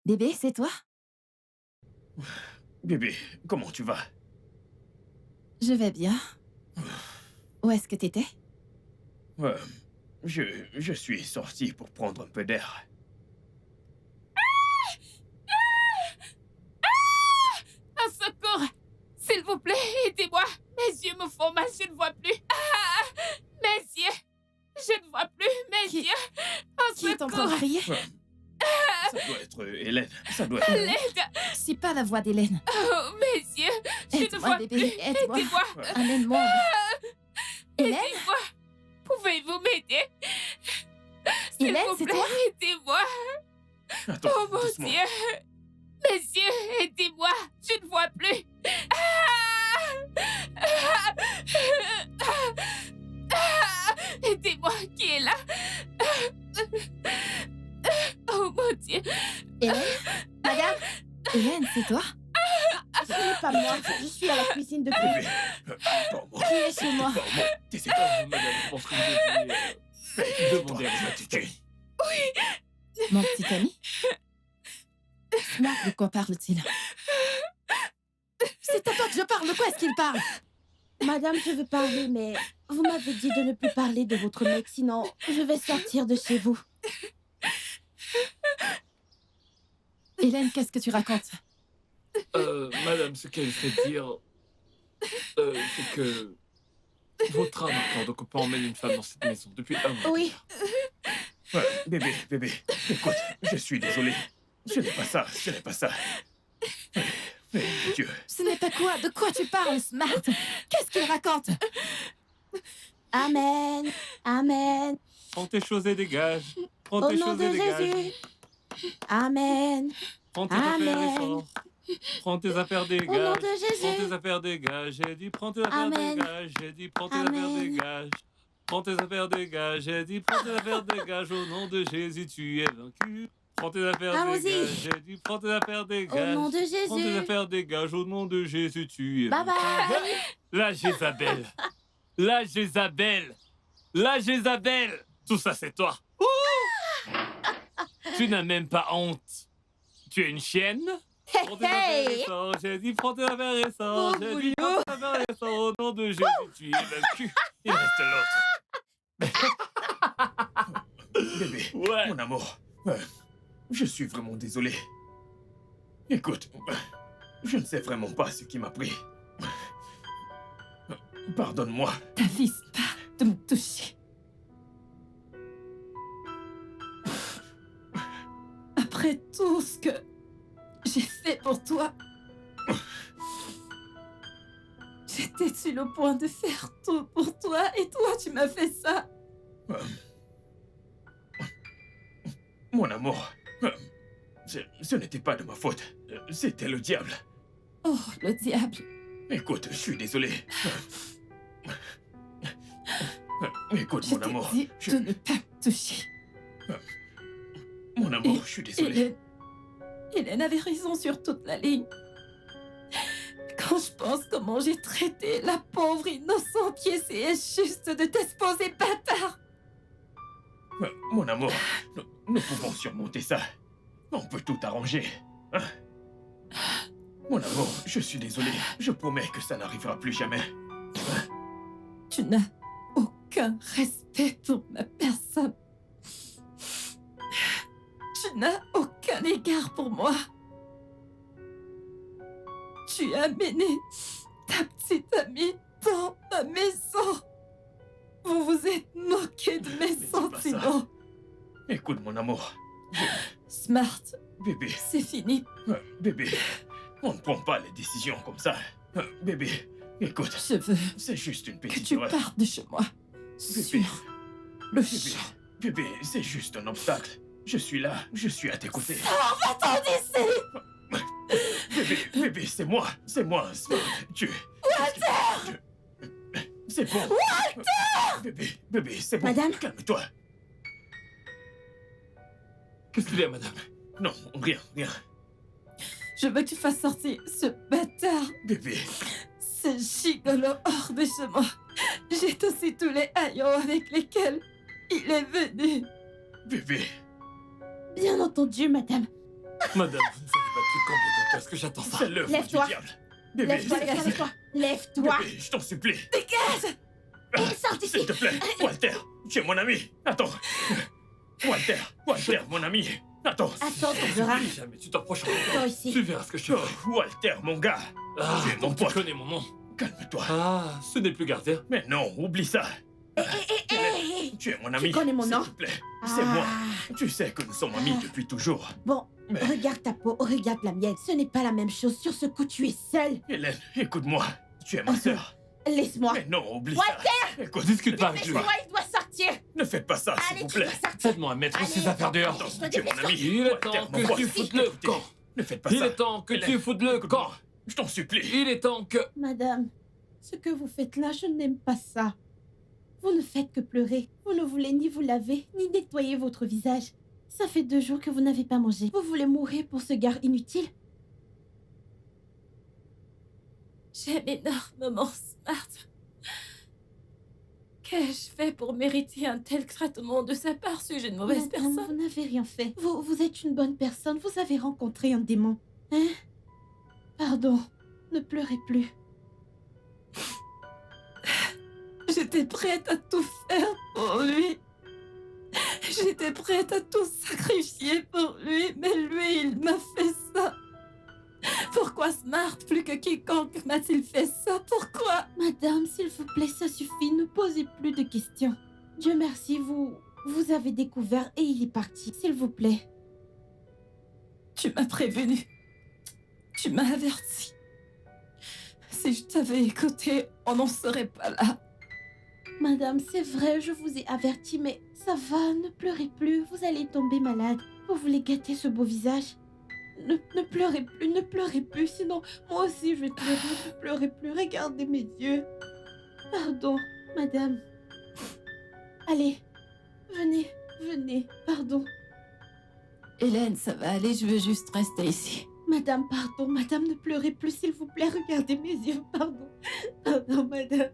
bébé, c'est toi? Bébé, comment tu vas? Je vais bien. Où est-ce que t'étais? Je suis sorti pour prendre un peu d'air. Un secours! S'il vous plaît, aidez-moi! Mes yeux me font mal, je ne vois plus. Mes yeux! Je ne vois plus, mes Qui- yeux! Un Qui est en train de secours! crier? Ça doit être Hélène. Ça doit être... L'aide! C'est pas la voix d'Hélène. Oh, mes yeux! Je ne Aide-moi, vois bébé, plus! aide-moi. Aidez-moi! Amène-moi. Hélène? Aidez-moi! Pouvez-vous m'aider? S'il Hélène, vous c'est plaît, toi? aidez-moi! Attends, Oh mon doucement. Dieu! Mes yeux, aidez-moi! Je ne vois plus! Aidez-moi, qui est là? Oh mon Dieu! Hélène? Madame? Hélène, c'est toi? Ce n'est pas moi. Je suis à la cuisine depuis. Bébé, pas moi. Qui est chez moi? Pas moi. T'es Madame, je pense que vous devriez... Demandez à vous tuer. Mon petit ami? Smart, de quoi parle-t-il? C'est à toi que je parle, de quoi est-ce qu'il parle? Madame, je veux parler, mais vous m'avez dit de ne plus parler de votre mec, sinon je vais sortir de chez vous. Hélène, qu'est-ce que tu racontes? Madame, ce qu'elle fait dire, c'est que votre âme accorde qu'on peut emmener une femme dans cette maison depuis un mois. Oui. Ouais, bébé, écoute, je suis désolé. Ce n'est pas ça, ce n'est pas ça. Mais Dieu. Ce n'est pas quoi? De quoi tu parles, Smart? Qu'est-ce qu'il raconte? Amen. Amen. Prends tes choses et dégage. Prends Au tes nom choses de et dégage. Jésus. Amen. Prends tes affaires et Amen. sors. Prends tes affaires, Au nom dégage. de Prends Jésus. tes affaires, dégage. J'ai dit, prends tes affaires, Amen. dégage. J'ai dit, prends tes Amen. affaires, dégage. Prends tes affaires, dégage. J'ai dit, prends tes affaires, dégage. Au nom de Jésus, tu es vaincu. Prends tes affaires, Allons-y. dégage. J'ai dit, prends tes affaires, Au dégage. nom de Prends tes Jésus. affaires, dégage. Au nom de Jésus, tu es Bye vaincu. bye. La Jézabel. La Jézabel. La Jézabel. Tout ça, c'est toi. Ouh. Tu n'as même pas honte. Tu es une chienne. Prends tes affaires et sors. J'ai dit, prends tes affaires et sors. J'ai dit, prends tes affaires et sors. Au nom de Jésus, tu es vaincu. Il reste l'autre. Bébé, Ouais. mon amour, je suis vraiment désolé. Écoute, je ne sais vraiment pas ce qui m'a pris. Pardonne-moi. T'avises pas de me toucher. Après tout ce que j'ai fait pour toi, j'étais sur le point de faire tout pour toi et toi, tu m'as fait ça. Mon amour, ce n'était pas de ma faute. C'était le diable. Oh, le diable. Écoute, je suis désolé. Écoute, Je mon t'ai amour. dit de ne pas me toucher. Mon amour, je suis désolé. Hélène avait raison sur toute la ligne. Quand je pense comment j'ai traité la pauvre innocente qui essayait juste de t'exposer, bâtard. Mon amour, nous pouvons surmonter ça. On peut tout arranger. Hein? Mon amour, je suis désolé. Je promets que ça n'arrivera plus jamais. Tu n'as aucun respect pour ma personne. Tu n'as aucun égard pour moi. Tu as amené ta petite amie dans ma maison. Vous vous êtes moqué de mes dis pas ça. sentiments. Écoute, mon amour. Smart, Bébé, c'est fini. bébé, on ne prend pas les décisions comme ça. Bébé, écoute, Je veux c'est juste une que petite tu erreur. partes de chez moi. Sur Bébé, le bébé, champ. bébé, c'est juste un obstacle. Je suis là, je suis à tes côtés. Va-t'en d'ici! Bébé, c'est moi, Smart. Tu... Walter! C'est bon. Walter! Bébé, c'est bon. Madame? Calme-toi. Qu'est-ce qu'il y a, madame? Non, rien. Je veux que tu fasses sortir ce bâtard, Bébé, ce gigolo hors de chez moi. J'ai aussi tous les haillons avec lesquels il est venu. bébé. Bien entendu, madame. Madame, vous ne savez pas plus combien de temps est-ce que j'attends ça. C'est l'œuvre du Lève-toi. diable. Bébé, Lève-toi, lève-toi. Lève-toi. bébé, je t'en supplie. Dégage! Sors d'ici. S'il te plaît, Walter, tu es mon ami. Attends. Walter, mon ami. Attends. Attends, ton verras. Si jamais tu t'approches Toi encore, aussi. tu verras ce que je te Oh, fais. Walter, mon gars. Ah, tu es mon donc tu pote. connais mon nom. Calme-toi. Ah, ce n'est plus gardien. Mais non, oublie ça. Hé, Tu es mon ami. connais mon s'il nom? te plaît. C'est Ah. moi. Tu sais que nous sommes amis depuis toujours. Bon, Mais- regarde ta peau, regarde la mienne. Ce n'est pas la même chose. Sur ce coup, tu es seule. Hélène, écoute-moi. Tu es ma sœur. Laisse-moi. Mais non, oublie Walter! ça. Écoute, Discute pas avec lui. Laisse-moi, il doit sortir. ne faites pas ça, s'il Allez, vous tu plaît. dois sortir. Faites-moi mettre Allez, ses affaires dehors. Attends, tu es mon ami. Il est Walter, temps mon que pote. tu foutes le Écoutez, camp. Ne faites pas Il ça. est temps que Hélène, tu foutes le camp. écoute-moi. Je t'en supplie. Il est temps que... Madame, ce que vous faites là, je n'aime pas ça. Vous ne faites que pleurer. Vous ne voulez ni vous laver, ni nettoyer votre visage. Ça fait 2 jours que vous n'avez pas mangé. Vous voulez mourir pour ce gars inutile? J'aime énormément Smart. Qu'ai-je fait pour mériter un tel traitement de sa part? Suis-je une mauvaise Madame, personne? vous n'avez rien fait. Vous êtes une bonne personne. Vous avez rencontré un démon. Hein? Pardon. Ne pleurez plus. J'étais prête à tout faire pour lui. J'étais prête à tout sacrifier pour lui, mais lui, il m'a fait ça. Pourquoi Smart, plus que quiconque, m'a-t-il fait ça? Pourquoi? Madame, s'il vous plaît, ça suffit. Ne posez plus de questions. Dieu merci, vous avez découvert et il est parti. S'il vous plaît. Tu m'as prévenu. Tu m'as averti. Si je t'avais écouté, on n'en serait pas là. Madame, c'est vrai, je vous ai averti, mais ça va, ne pleurez plus. Vous allez tomber malade. Vous voulez gâter ce beau visage? Ne pleurez plus, sinon moi aussi je vais pleurer. Ne pleurez plus, regardez mes yeux. Pardon, madame. Allez, venez, pardon. Hélène, ça va aller, je veux juste rester ici. Madame, pardon, madame, ne pleurez plus, s'il vous plaît, regardez mes yeux, pardon, madame.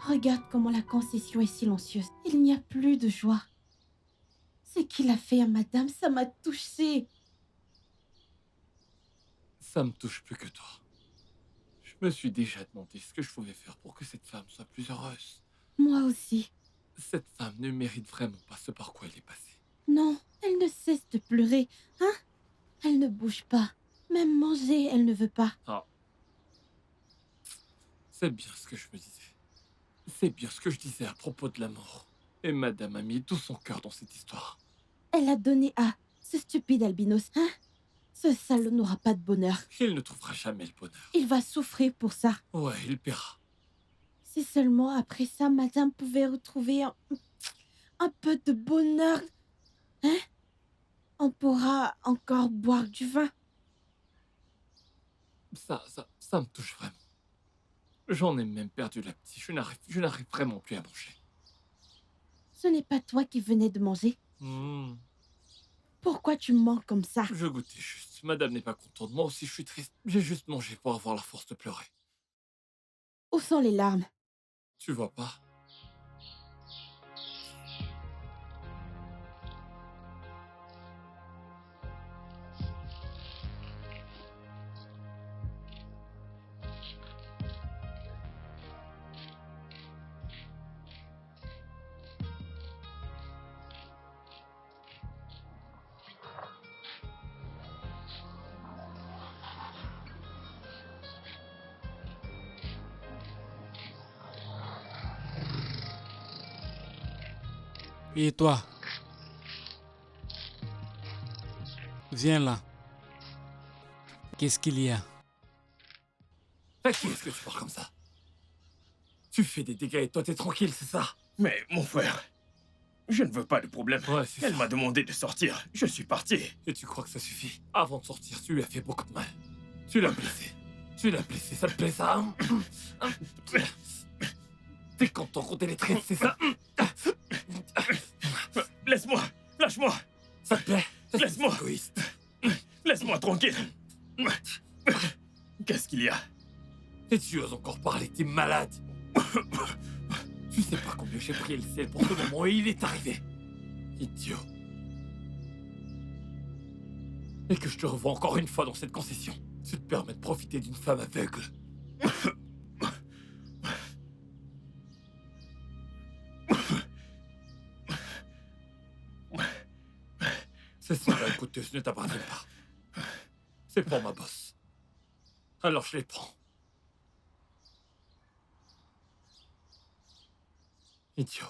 Regarde comment la concession est silencieuse. Il n'y a plus de joie. Ce qu'il a fait à madame, ça m'a touchée. Ça me touche plus que toi. Je me suis déjà demandé ce que je pouvais faire pour que cette femme soit plus heureuse. Moi aussi. Cette femme ne mérite vraiment pas ce par quoi elle est passée. Non, elle ne cesse de pleurer, hein? Elle ne bouge pas. Même manger, elle ne veut pas. Ah. C'est bien ce que je me disais. C'est bien ce que je disais à propos de l'amour. Et madame a mis tout son cœur dans cette histoire. Elle a donné à ce stupide albinos, hein? Ce salaud n'aura pas de bonheur. Il ne trouvera jamais le bonheur. Il va souffrir pour ça. Ouais, il paiera. Si seulement après ça, madame pouvait retrouver un peu de bonheur, hein? On pourra encore boire du vin. Ça me touche vraiment. J'en ai même perdu l'appétit. Je n'arrive vraiment plus à manger. Ce n'est pas toi qui venais de manger. Pourquoi tu mens comme ça? Je goûtais juste. Madame n'est pas contente. Moi aussi, je suis triste. J'ai juste mangé pour avoir la force de pleurer. Où sont les larmes? Tu vois pas? Et toi? Viens là. Qu'est-ce qu'il y a? À qui est-ce que tu parles comme ça? Tu fais des dégâts et toi t'es tranquille, c'est ça? Mais mon frère, je ne veux pas de problème. Ouais, c'est Elle ça. m'a demandé de sortir. Je suis parti. Et tu crois que ça suffit? Avant de sortir, tu lui as fait beaucoup de mal. Tu l'as blessé. Tu l'as blessé, ça te plaît ça, hein? T'es content quand elle est triste, c'est ça? Laisse-moi. Lâche-moi. Ça te plaît? Laisse-moi. C'est égoïste. Laisse-moi tranquille. Qu'est-ce qu'il y a? Et tu oses encore parler, t'es malade. Tu sais pas combien j'ai pris le sel pour ce moment et il est arrivé. Idiot. Et que je te revois encore une fois dans cette concession. Tu te permets de profiter d'une femme aveugle. Ces sandales coûteuses ne t'appartiennent pas. C'est pour ma bosse. Alors je les prends. Idiot.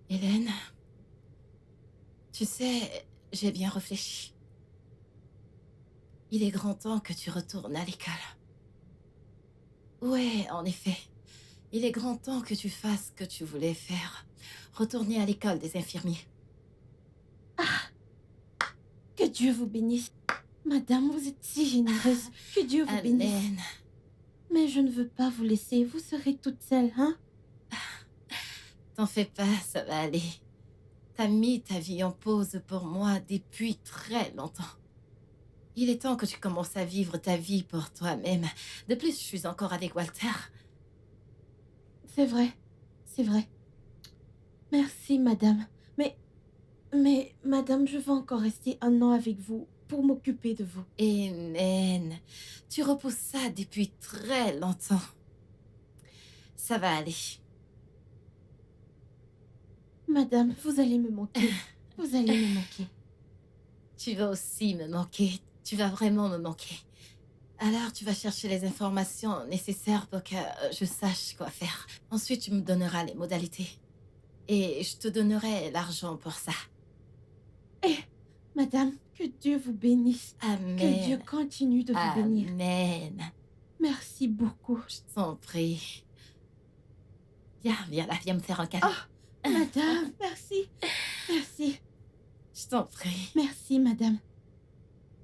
Hélène, tu sais, j'ai bien réfléchi. Il est grand temps que tu retournes à l'école. Ouais, en effet. Il est grand temps que tu fasses ce que tu voulais faire. Retourner à l'école des infirmiers. Que Dieu vous bénisse. Madame, vous êtes si généreuse. Que Dieu vous bénisse. Amen. Mais je ne veux pas vous laisser. Vous serez toute seule, hein? T'en fais pas, ça va aller. T'as mis ta vie en pause pour moi depuis très longtemps. Il est temps que tu commences à vivre ta vie pour toi-même. De plus, je suis encore avec Walter. C'est vrai. C'est vrai. Merci, madame. Mais, madame, je veux encore rester 1 an avec vous pour m'occuper de vous. Amen. Tu repousses ça depuis très longtemps. Ça va aller. Madame, vous allez me manquer. Vous allez me manquer. Tu vas aussi me manquer. Tu vas vraiment me manquer. Alors, tu vas chercher les informations nécessaires pour que je sache quoi faire. Ensuite, tu me donneras les modalités. Et je te donnerai l'argent pour ça. Madame, que Dieu vous bénisse. Amen. Que Dieu continue de vous bénir. Amen. Merci beaucoup. Je t'en prie. Viens là, viens me faire un câlin. Madame, merci. Merci. Je t'en prie. Merci, madame.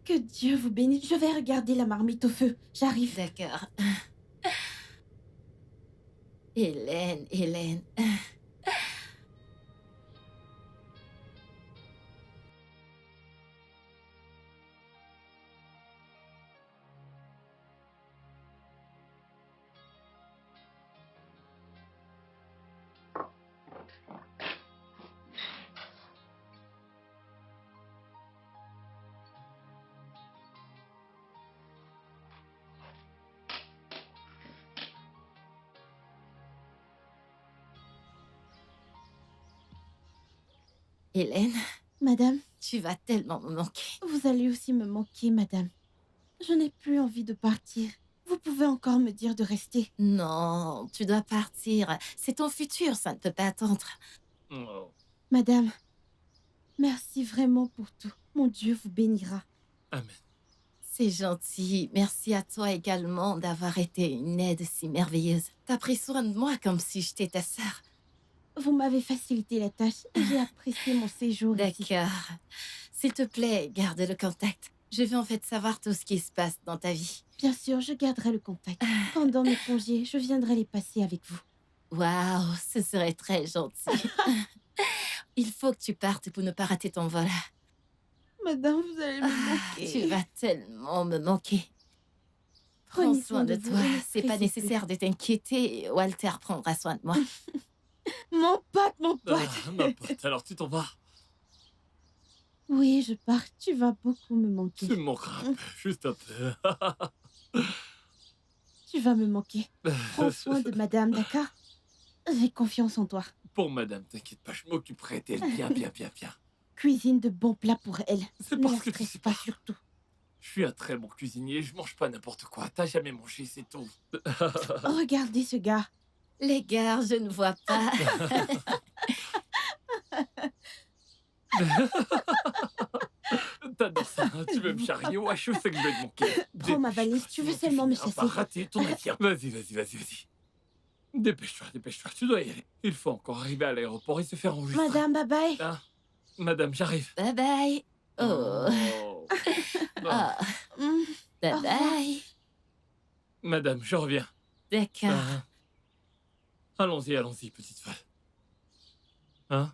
Que Dieu vous bénisse. Je vais regarder la marmite au feu. J'arrive. D'accord. Hélène. Hélène, Madame, tu vas tellement me manquer. vous allez aussi me manquer, madame. Je n'ai plus envie de partir. Vous pouvez encore me dire de rester. Non, tu dois partir. C'est ton futur, ça ne peut pas attendre. Oh. Madame, merci vraiment pour tout. Mon Dieu vous bénira. Amen. C'est gentil. Merci à toi également d'avoir été une aide si merveilleuse. T'as pris soin de moi comme si j'étais ta sœur. Vous m'avez facilité la tâche et j'ai apprécié mon séjour ici. D'accord. S'il te plaît, garde le contact. Je veux en fait savoir tout ce qui se passe dans ta vie. Bien sûr, je garderai le contact. Pendant mes congés, je viendrai les passer avec vous. Waouh, ce serait très gentil. Il faut que tu partes pour ne pas rater ton vol. Madame, vous allez me manquer. Tu vas tellement me manquer. Prends Prenez soin de vous toi. et ne C'est pas stressez nécessaire de t'inquiéter. Walter prendra soin de moi. plus. Mon pote. Ah, ma pote, alors tu t'en vas. Oui, je pars. Tu vas beaucoup me manquer. Tu me manqueras un peu, juste un peu. Tu vas me manquer. Prends soin de madame, d'accord? J'ai confiance en toi. Pour madame, t'inquiète pas, je m'occuperai d'elle bien. Cuisine de bons plats pour elle. C'est Ne parce la que tu stresse sais pas pas. surtout. Je suis un très bon cuisinier, je mange pas n'importe quoi. T'as jamais mangé, c'est tout. Regardez ce gars. Les gars, je ne vois pas. T'adores ça, hein, tu veux me charrier? Ouais, je sais que je vais te manquer. Prends ma valise, tu veux seulement me chasser. Pas rater ton avion. Vas-y. Dépêche-toi, tu dois y aller. Il faut encore arriver à l'aéroport et se faire enregistrer. Madame, bye bye. Ah, madame, j'arrive. Bye bye. Oh. Bon. Ah. Mm. Bye Au revoir. bye. Madame, je reviens. D'accord. Allons-y, petite folle. Hein?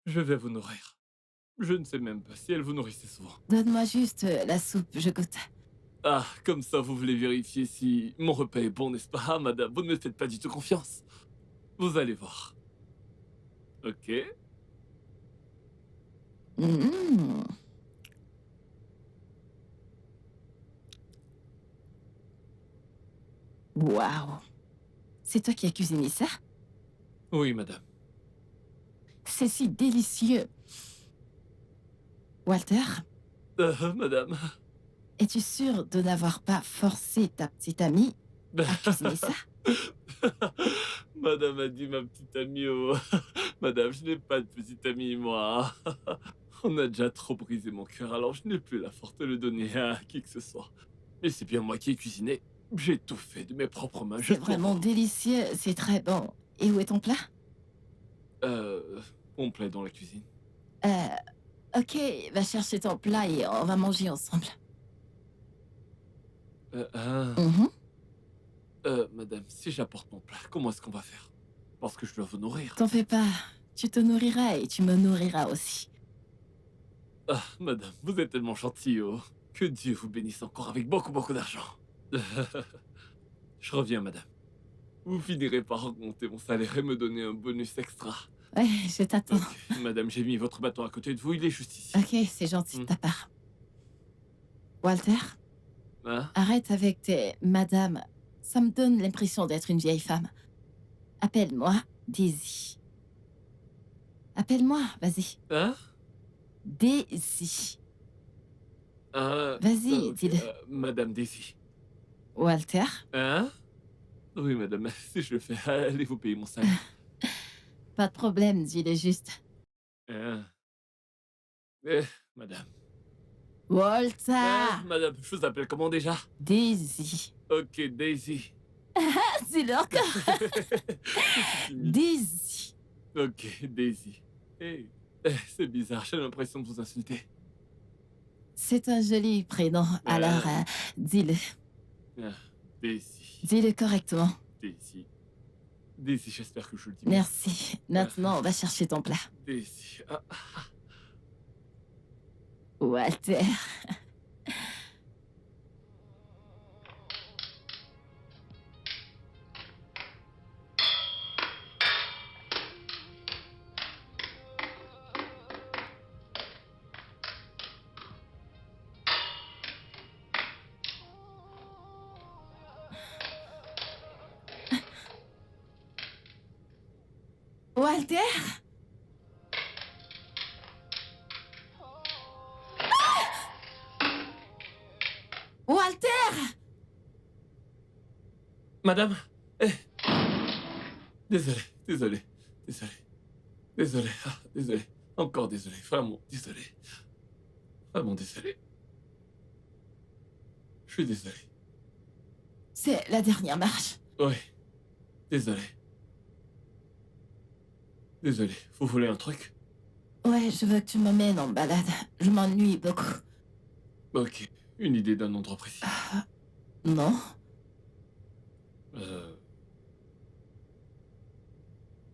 Je vais vous nourrir. Je ne sais même pas si elle vous nourrissait souvent. Donne-moi juste la soupe, je goûte. Ah, comme ça, vous voulez vérifier si mon repas est bon, n'est-ce pas? Ah, madame, vous ne me faites pas du tout confiance. Vous allez voir. Ok. Mmh. Waouh. C'est toi qui as cuisiné ça? Oui, madame. C'est si délicieux. Walter, Madame. es-tu sûr de n'avoir pas forcé ta petite amie à cuisiner ça? Madame a dit ma petite amie au... Madame, je n'ai pas de petite amie, moi. On a déjà trop brisé mon cœur, alors je n'ai plus la force de le donner à qui que ce soit. Et c'est bien moi qui ai cuisiné. J'ai tout fait de mes propres mains. C'est juste pour vraiment vous. délicieux, c'est très bon. Et où est ton plat? Complet dans la cuisine. Ok, va chercher ton plat et on va manger ensemble. Mhm. Madame, si j'apporte mon plat, comment est-ce qu'on va faire? Parce que je dois vous nourrir. T'en fais pas, tu te nourriras et tu me nourriras aussi. Ah, madame, vous êtes tellement gentille, oh. Que Dieu vous bénisse encore avec beaucoup, beaucoup d'argent. Je reviens, madame. Vous finirez par augmenter mon salaire et me donner un bonus extra. Ouais, je t'attends. Ok, madame, j'ai mis votre bâton à côté de vous, il est juste ici. Ok, c'est gentil de ta part. Walter, Hein? arrête avec tes madame. Ça me donne l'impression d'être une vieille femme. Appelle-moi Daisy. Appelle-moi, vas-y. Hein? Daisy. Vas-y, Vas-y, dis-le. Madame Daisy. Walter, Hein? Oui, madame, si je le fais, allez vous payer mon salaire. pas de problème, dis-le juste. Hein? Madame. Walter, Madame, je vous appelle comment déjà? Daisy. Ok, Daisy. Dis-le encore. Timide. Daisy. Ok, Daisy. Hey. C'est bizarre, j'ai l'impression de vous insulter. C'est un joli prénom, alors dis-le. Daisy. Dis-le correctement. Daisy. Daisy, j'espère que je le dis bien. Merci. Maintenant, on va chercher ton plat. Daisy. Ah, Walter. Walter? Walter! Madame. Désolé, désolé, désolé. Désolé, désolé. Encore désolé, vraiment désolé. Vraiment désolé. Je suis désolé. C'est la dernière marche. Oui, désolé. Désolé, vous voulez un truc? Ouais, je veux que tu m'emmènes en balade. Je m'ennuie beaucoup. Ok, une idée d'un endroit précis. Non?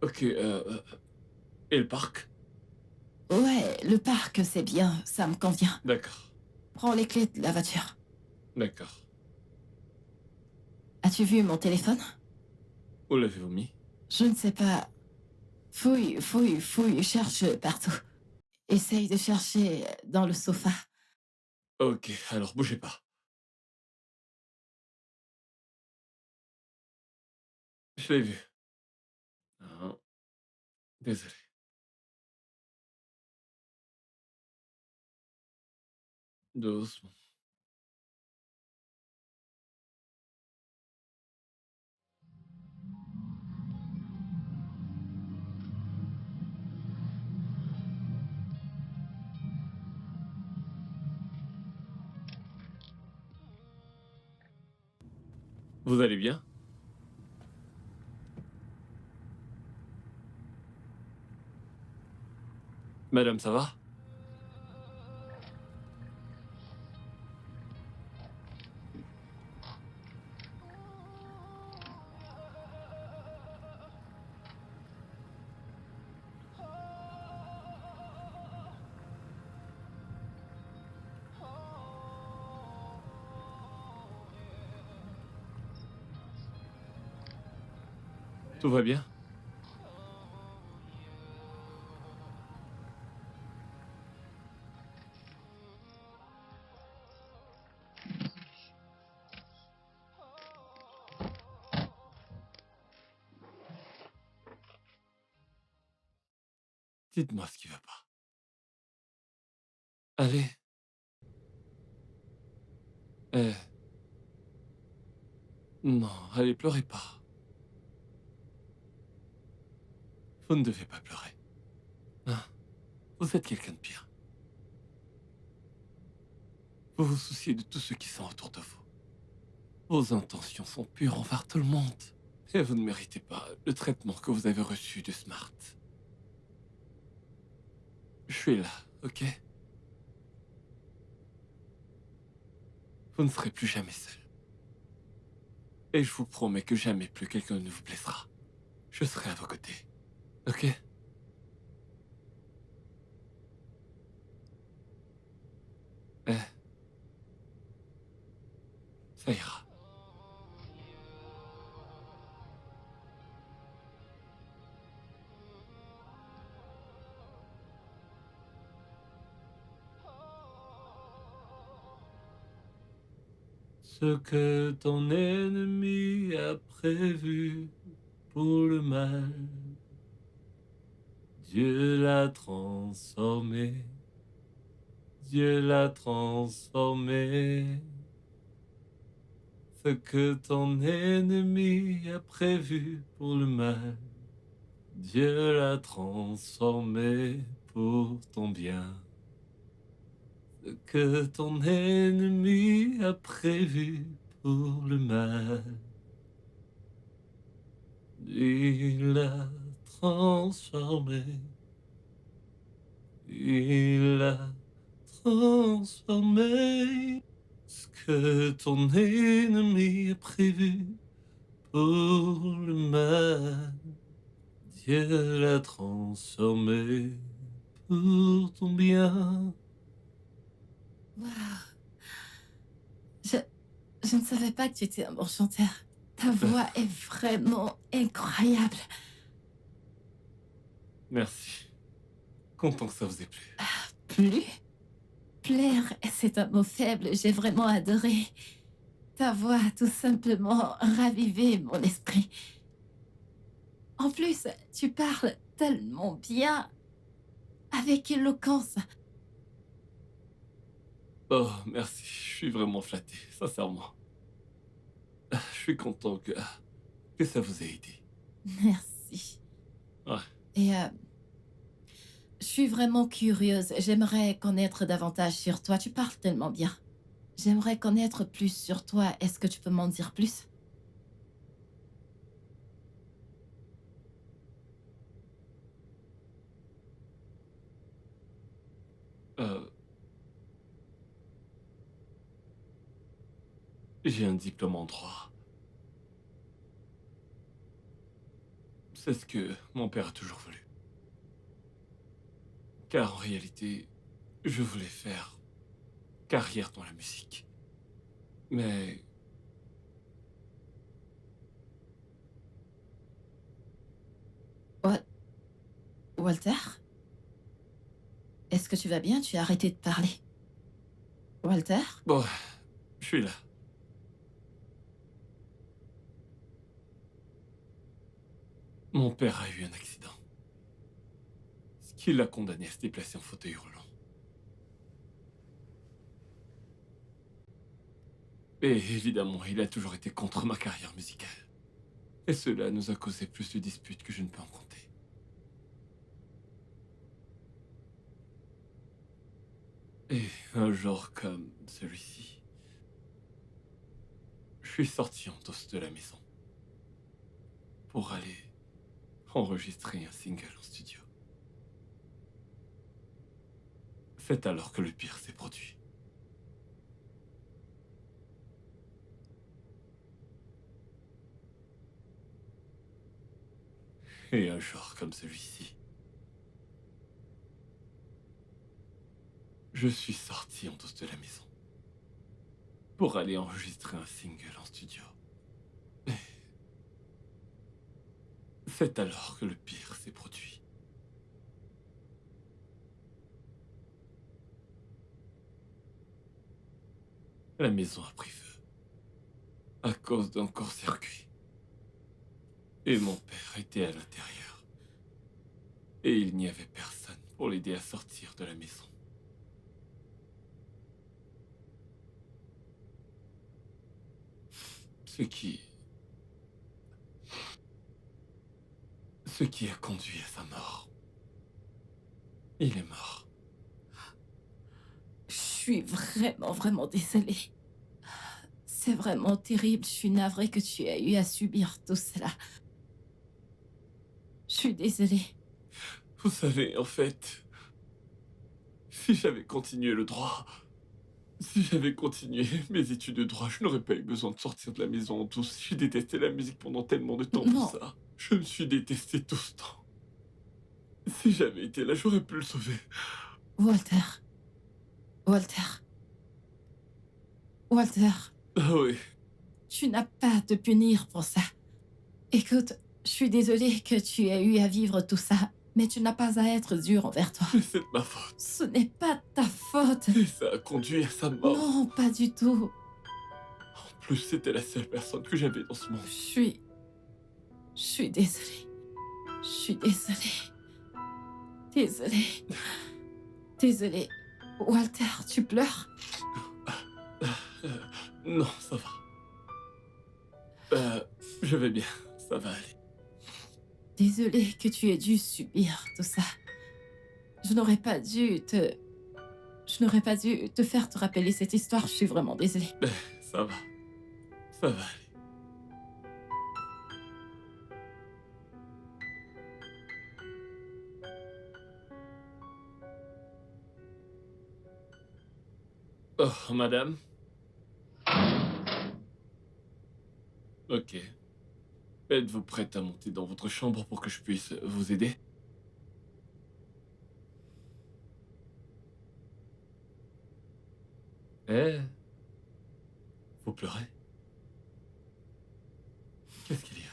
Ok, et le parc? Ouais, le parc, c'est bien. Ça me convient. D'accord, Prends les clés de la voiture. d'accord. As-tu vu mon téléphone? Où l'avez-vous mis? Je ne sais pas. Fouille, fouille, fouille, cherche partout. Essaye de chercher dans le sofa. Ok, alors bougez pas. Je l'ai vu. Non, désolé. Doucement. Vous allez bien? Madame, ça va? Tout va bien? Dites-moi ce qui va pas. Allez. Eh. Non, allez, pleurez pas. Vous ne devez pas pleurer. Hein? Vous êtes quelqu'un de bien. Vous vous souciez de tous ceux qui sont autour de vous. Vos intentions sont pures envers tout le monde. Et vous ne méritez pas le traitement que vous avez reçu de Smart. Je suis là, ok? Vous ne serez plus jamais seul. Et je vous promets que jamais plus quelqu'un ne vous blessera. Je serai à vos côtés, ok? Eh. Ça ira. Ce que ton ennemi a prévu pour le mal, Dieu l'a transformé. Dieu l'a transformé. Ce que ton ennemi a prévu pour le mal, Dieu l'a transformé pour ton bien. Ce que ton ennemi a prévu pour le mal, il l'a transformé. Il l'a transformé. Ce que ton ennemi a prévu pour le mal, Dieu l'a transformé pour ton bien. Waouh. Je ne savais pas que tu étais un bon chanteur. Ta voix est vraiment incroyable. Merci. Content que ça vous ait plu. Plus? Plaire, c'est un mot faible. J'ai vraiment adoré. Ta voix a tout simplement ravivé mon esprit. En plus, tu parles tellement bien, avec éloquence. Oh, merci. Je suis vraiment flatté, sincèrement. Je suis content que ça vous ait aidé. Merci. Ouais. Et je suis vraiment curieuse. J'aimerais connaître davantage sur toi. Tu parles tellement bien. J'aimerais connaître plus sur toi. Est-ce que tu peux m'en dire plus? J'ai un diplôme en droit. C'est ce que mon père a toujours voulu. Car en réalité, je voulais faire carrière dans la musique. Mais Walter? Est-ce que tu vas bien? Tu as arrêté de parler. Walter? bon, je suis là. Mon père a eu un accident. Ce qui l'a condamné à se déplacer en fauteuil roulant. Et évidemment, il a toujours été contre ma carrière musicale. Et cela nous a causé plus de disputes que je ne peux en compter. Et un jour comme celui-ci, je suis sorti en douce de la maison pour aller enregistrer un single en studio. C'est alors que le pire s'est produit. Et un jour comme celui-ci, je suis sorti en douce de la maison pour aller enregistrer un single en studio. C'est alors que le pire s'est produit. La maison a pris feu à cause d'un court-circuit. Et mon père était à l'intérieur. Et il n'y avait personne pour l'aider à sortir de la maison. Ce qui a conduit à sa mort. Il est mort. Je suis vraiment, vraiment désolée. C'est vraiment terrible. Je suis navrée que tu aies eu à subir tout cela. Je suis désolée. Vous savez, en fait, si j'avais continué le droit, si j'avais continué mes études de droit, je n'aurais pas eu besoin de sortir de la maison en douce. J'ai détesté la musique pendant tellement de temps Non. pour ça. Je me suis détesté tout ce temps. Si j'avais été là, j'aurais pu le sauver. Walter. Ah oui, Tu n'as pas à te punir pour ça. Écoute, je suis désolée que tu aies eu à vivre tout ça, mais tu n'as pas à être dur envers toi. mais c'est de ma faute. Ce n'est pas ta faute. Et ça a conduit à sa mort. Non, pas du tout. En plus, c'était la seule personne que j'avais dans ce monde. Je suis désolée. Je suis désolée. Désolée. Walter, tu pleures? Non, ça va. Je vais bien, ça va aller. Désolée que tu aies dû subir tout ça. Je n'aurais pas dû te faire te rappeler cette histoire. Je suis vraiment désolée. Ça va. Ça va aller. Oh, madame. Ok. Êtes-vous prête à monter dans votre chambre pour que je puisse vous aider? Eh? Vous pleurez? Qu'est-ce qu'il y a?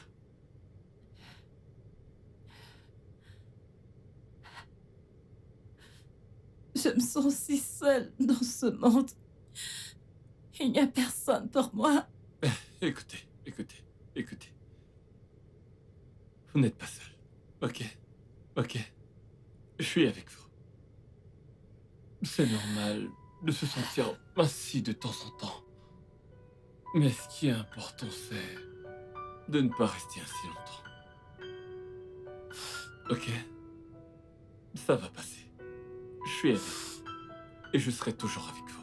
Je me sens si seule dans ce monde. Il n'y a personne pour moi. Écoutez. Vous n'êtes pas seul. Ok. Je suis avec vous. C'est normal de se sentir ainsi de temps en temps. Mais ce qui est important, c'est de ne pas rester ainsi longtemps. Ok? Ça va passer. Je suis avec vous. Et je serai toujours avec vous.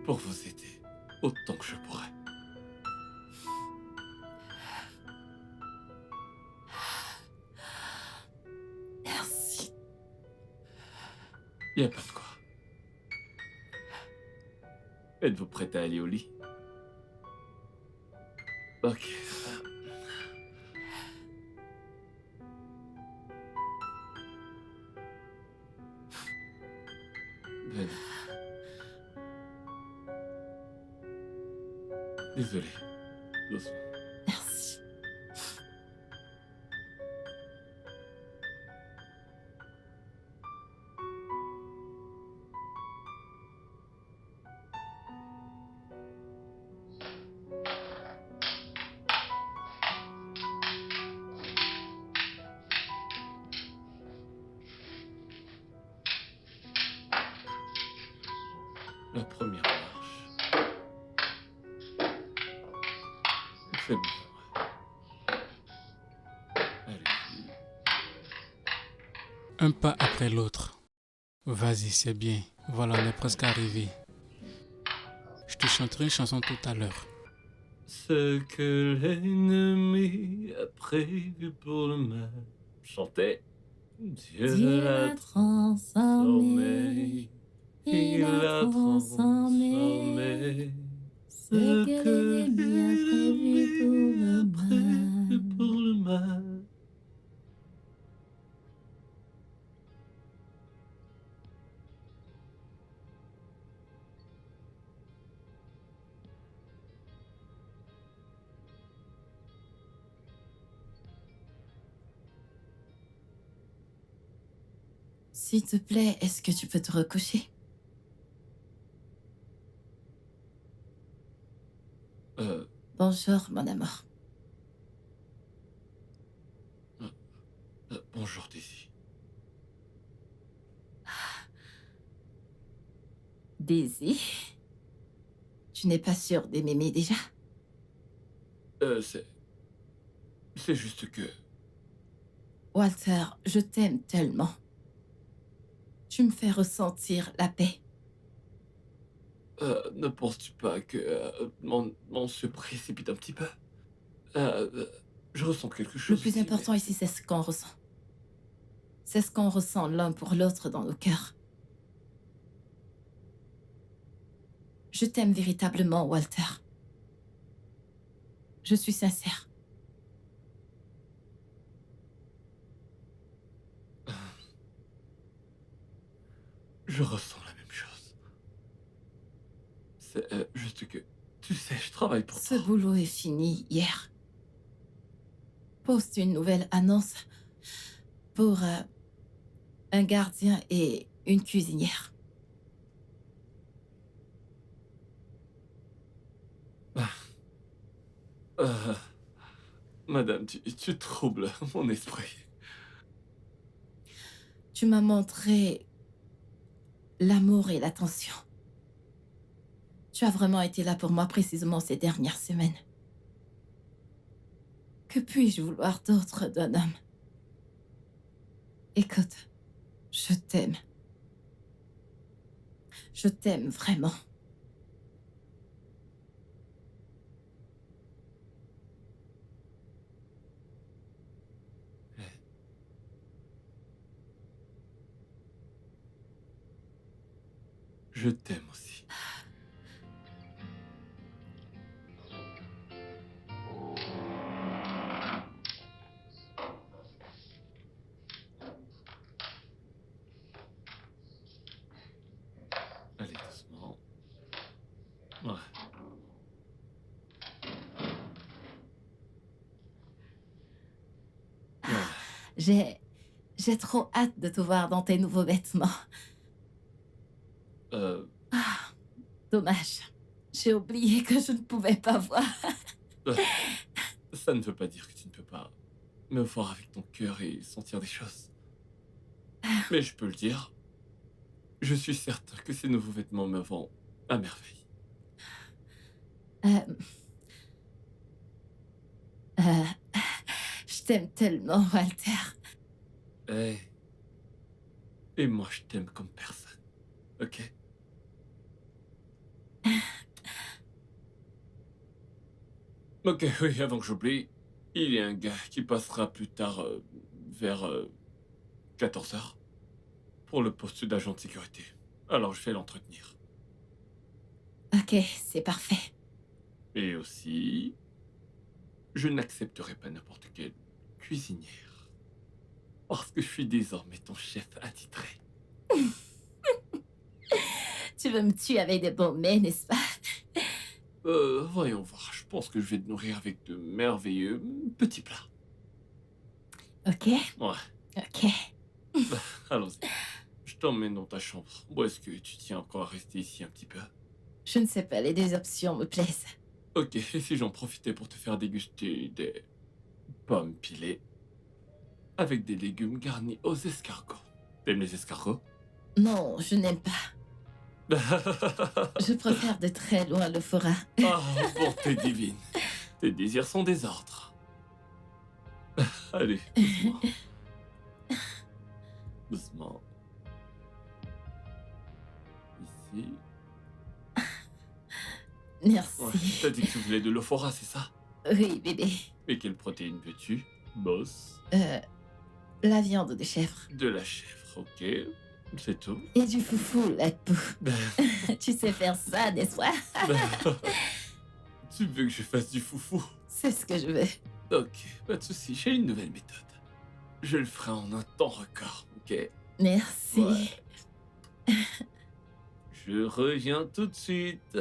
Pour vous aider autant que je pourrai. Merci. Y a pas de quoi. Êtes-vous prête à aller au lit? Ok. Venez. Désolé. Doucement. Merci. La première marche. C'est bon. Allez. Un pas après l'autre. Vas-y, c'est bien. Voilà, on est presque arrivé. Je te chanterai une chanson tout à l'heure. Ce que l'ennemi a prévu pour le mal. Chantez. Dieu l'a transformé. Il a transformé ce que l'ennemi a prévu pour le mal. S'il te plaît, est-ce que tu peux te recoucher? Bonjour, mon amour. Bonjour, Daisy. Daisy? Tu n'es pas sûre de m'aimer déjà? C'est juste que... Walter, je t'aime tellement. Tu me fais ressentir la paix. Ne penses-tu pas que mon se précipite un petit peu? Je ressens quelque chose Le plus ici, important ici, c'est ce qu'on ressent. C'est ce qu'on ressent l'un pour l'autre dans nos cœurs. Je t'aime véritablement, Walter. Je suis sincère. Je ressens la même chose. C'est juste que... Tu sais, je travaille pour Ce toi. boulot est fini hier. Poste une nouvelle annonce pour un gardien et une cuisinière. Madame, tu troubles mon esprit. Tu m'as montré l'amour et l'attention. Tu as vraiment été là pour moi précisément ces dernières semaines. Que puis-je vouloir d'autre d'un homme? Écoute, je t'aime. Je t'aime vraiment. Je t'aime aussi. Allez, doucement. Ouais. Voilà. J'ai trop hâte de te voir dans tes nouveaux vêtements. Dommage. J'ai oublié que je ne pouvais pas voir. Ça ne veut pas dire que tu ne peux pas me voir avec ton cœur et sentir des choses. Mais je peux le dire. Je suis certain que ces nouveaux vêtements me vont à merveille. Je t'aime tellement, Walter. Et moi, je t'aime comme personne. Ok? Ok, oui, avant que j'oublie, il y a un gars qui passera plus tard vers 14h pour le poste d'agent de sécurité. Alors je vais l'entretenir. Ok, c'est parfait. Et aussi, je n'accepterai pas n'importe quelle cuisinière. Parce que je suis désormais ton chef attitré. Tu veux me tuer avec des bons mets, n'est-ce pas? Voyons voir. Je pense que je vais te nourrir avec de merveilleux petits plats. Ok, Ouais, ok. allons-y. Je t'emmène dans ta chambre. Ou est-ce que tu tiens encore à rester ici un petit peu? Je ne sais pas, les deux options me plaisent. Ok, et si j'en profitais pour te faire déguster des pommes pilées avec des légumes garnis aux escargots. T'aimes les escargots? Non, je n'aime pas. Je préfère de très loin le forat. Ah, bonté divine. Tes désirs sont des ordres. Allez, doucement. Doucement. Ici. Merci. Ouais, t'as dit que tu voulais de l'euphorat, c'est ça? Oui, bébé. Et quelle protéine veux-tu? Boss? La viande de chèvre. De la chèvre, ok. C'est tout. Et du foufou, la poux. Tu sais faire ça, n'est-ce pas? Tu veux que je fasse du foufou? C'est ce que je veux. Ok, pas de soucis, j'ai une nouvelle méthode. Je le ferai en un temps record, ok? Merci. Ouais. Je reviens tout de suite.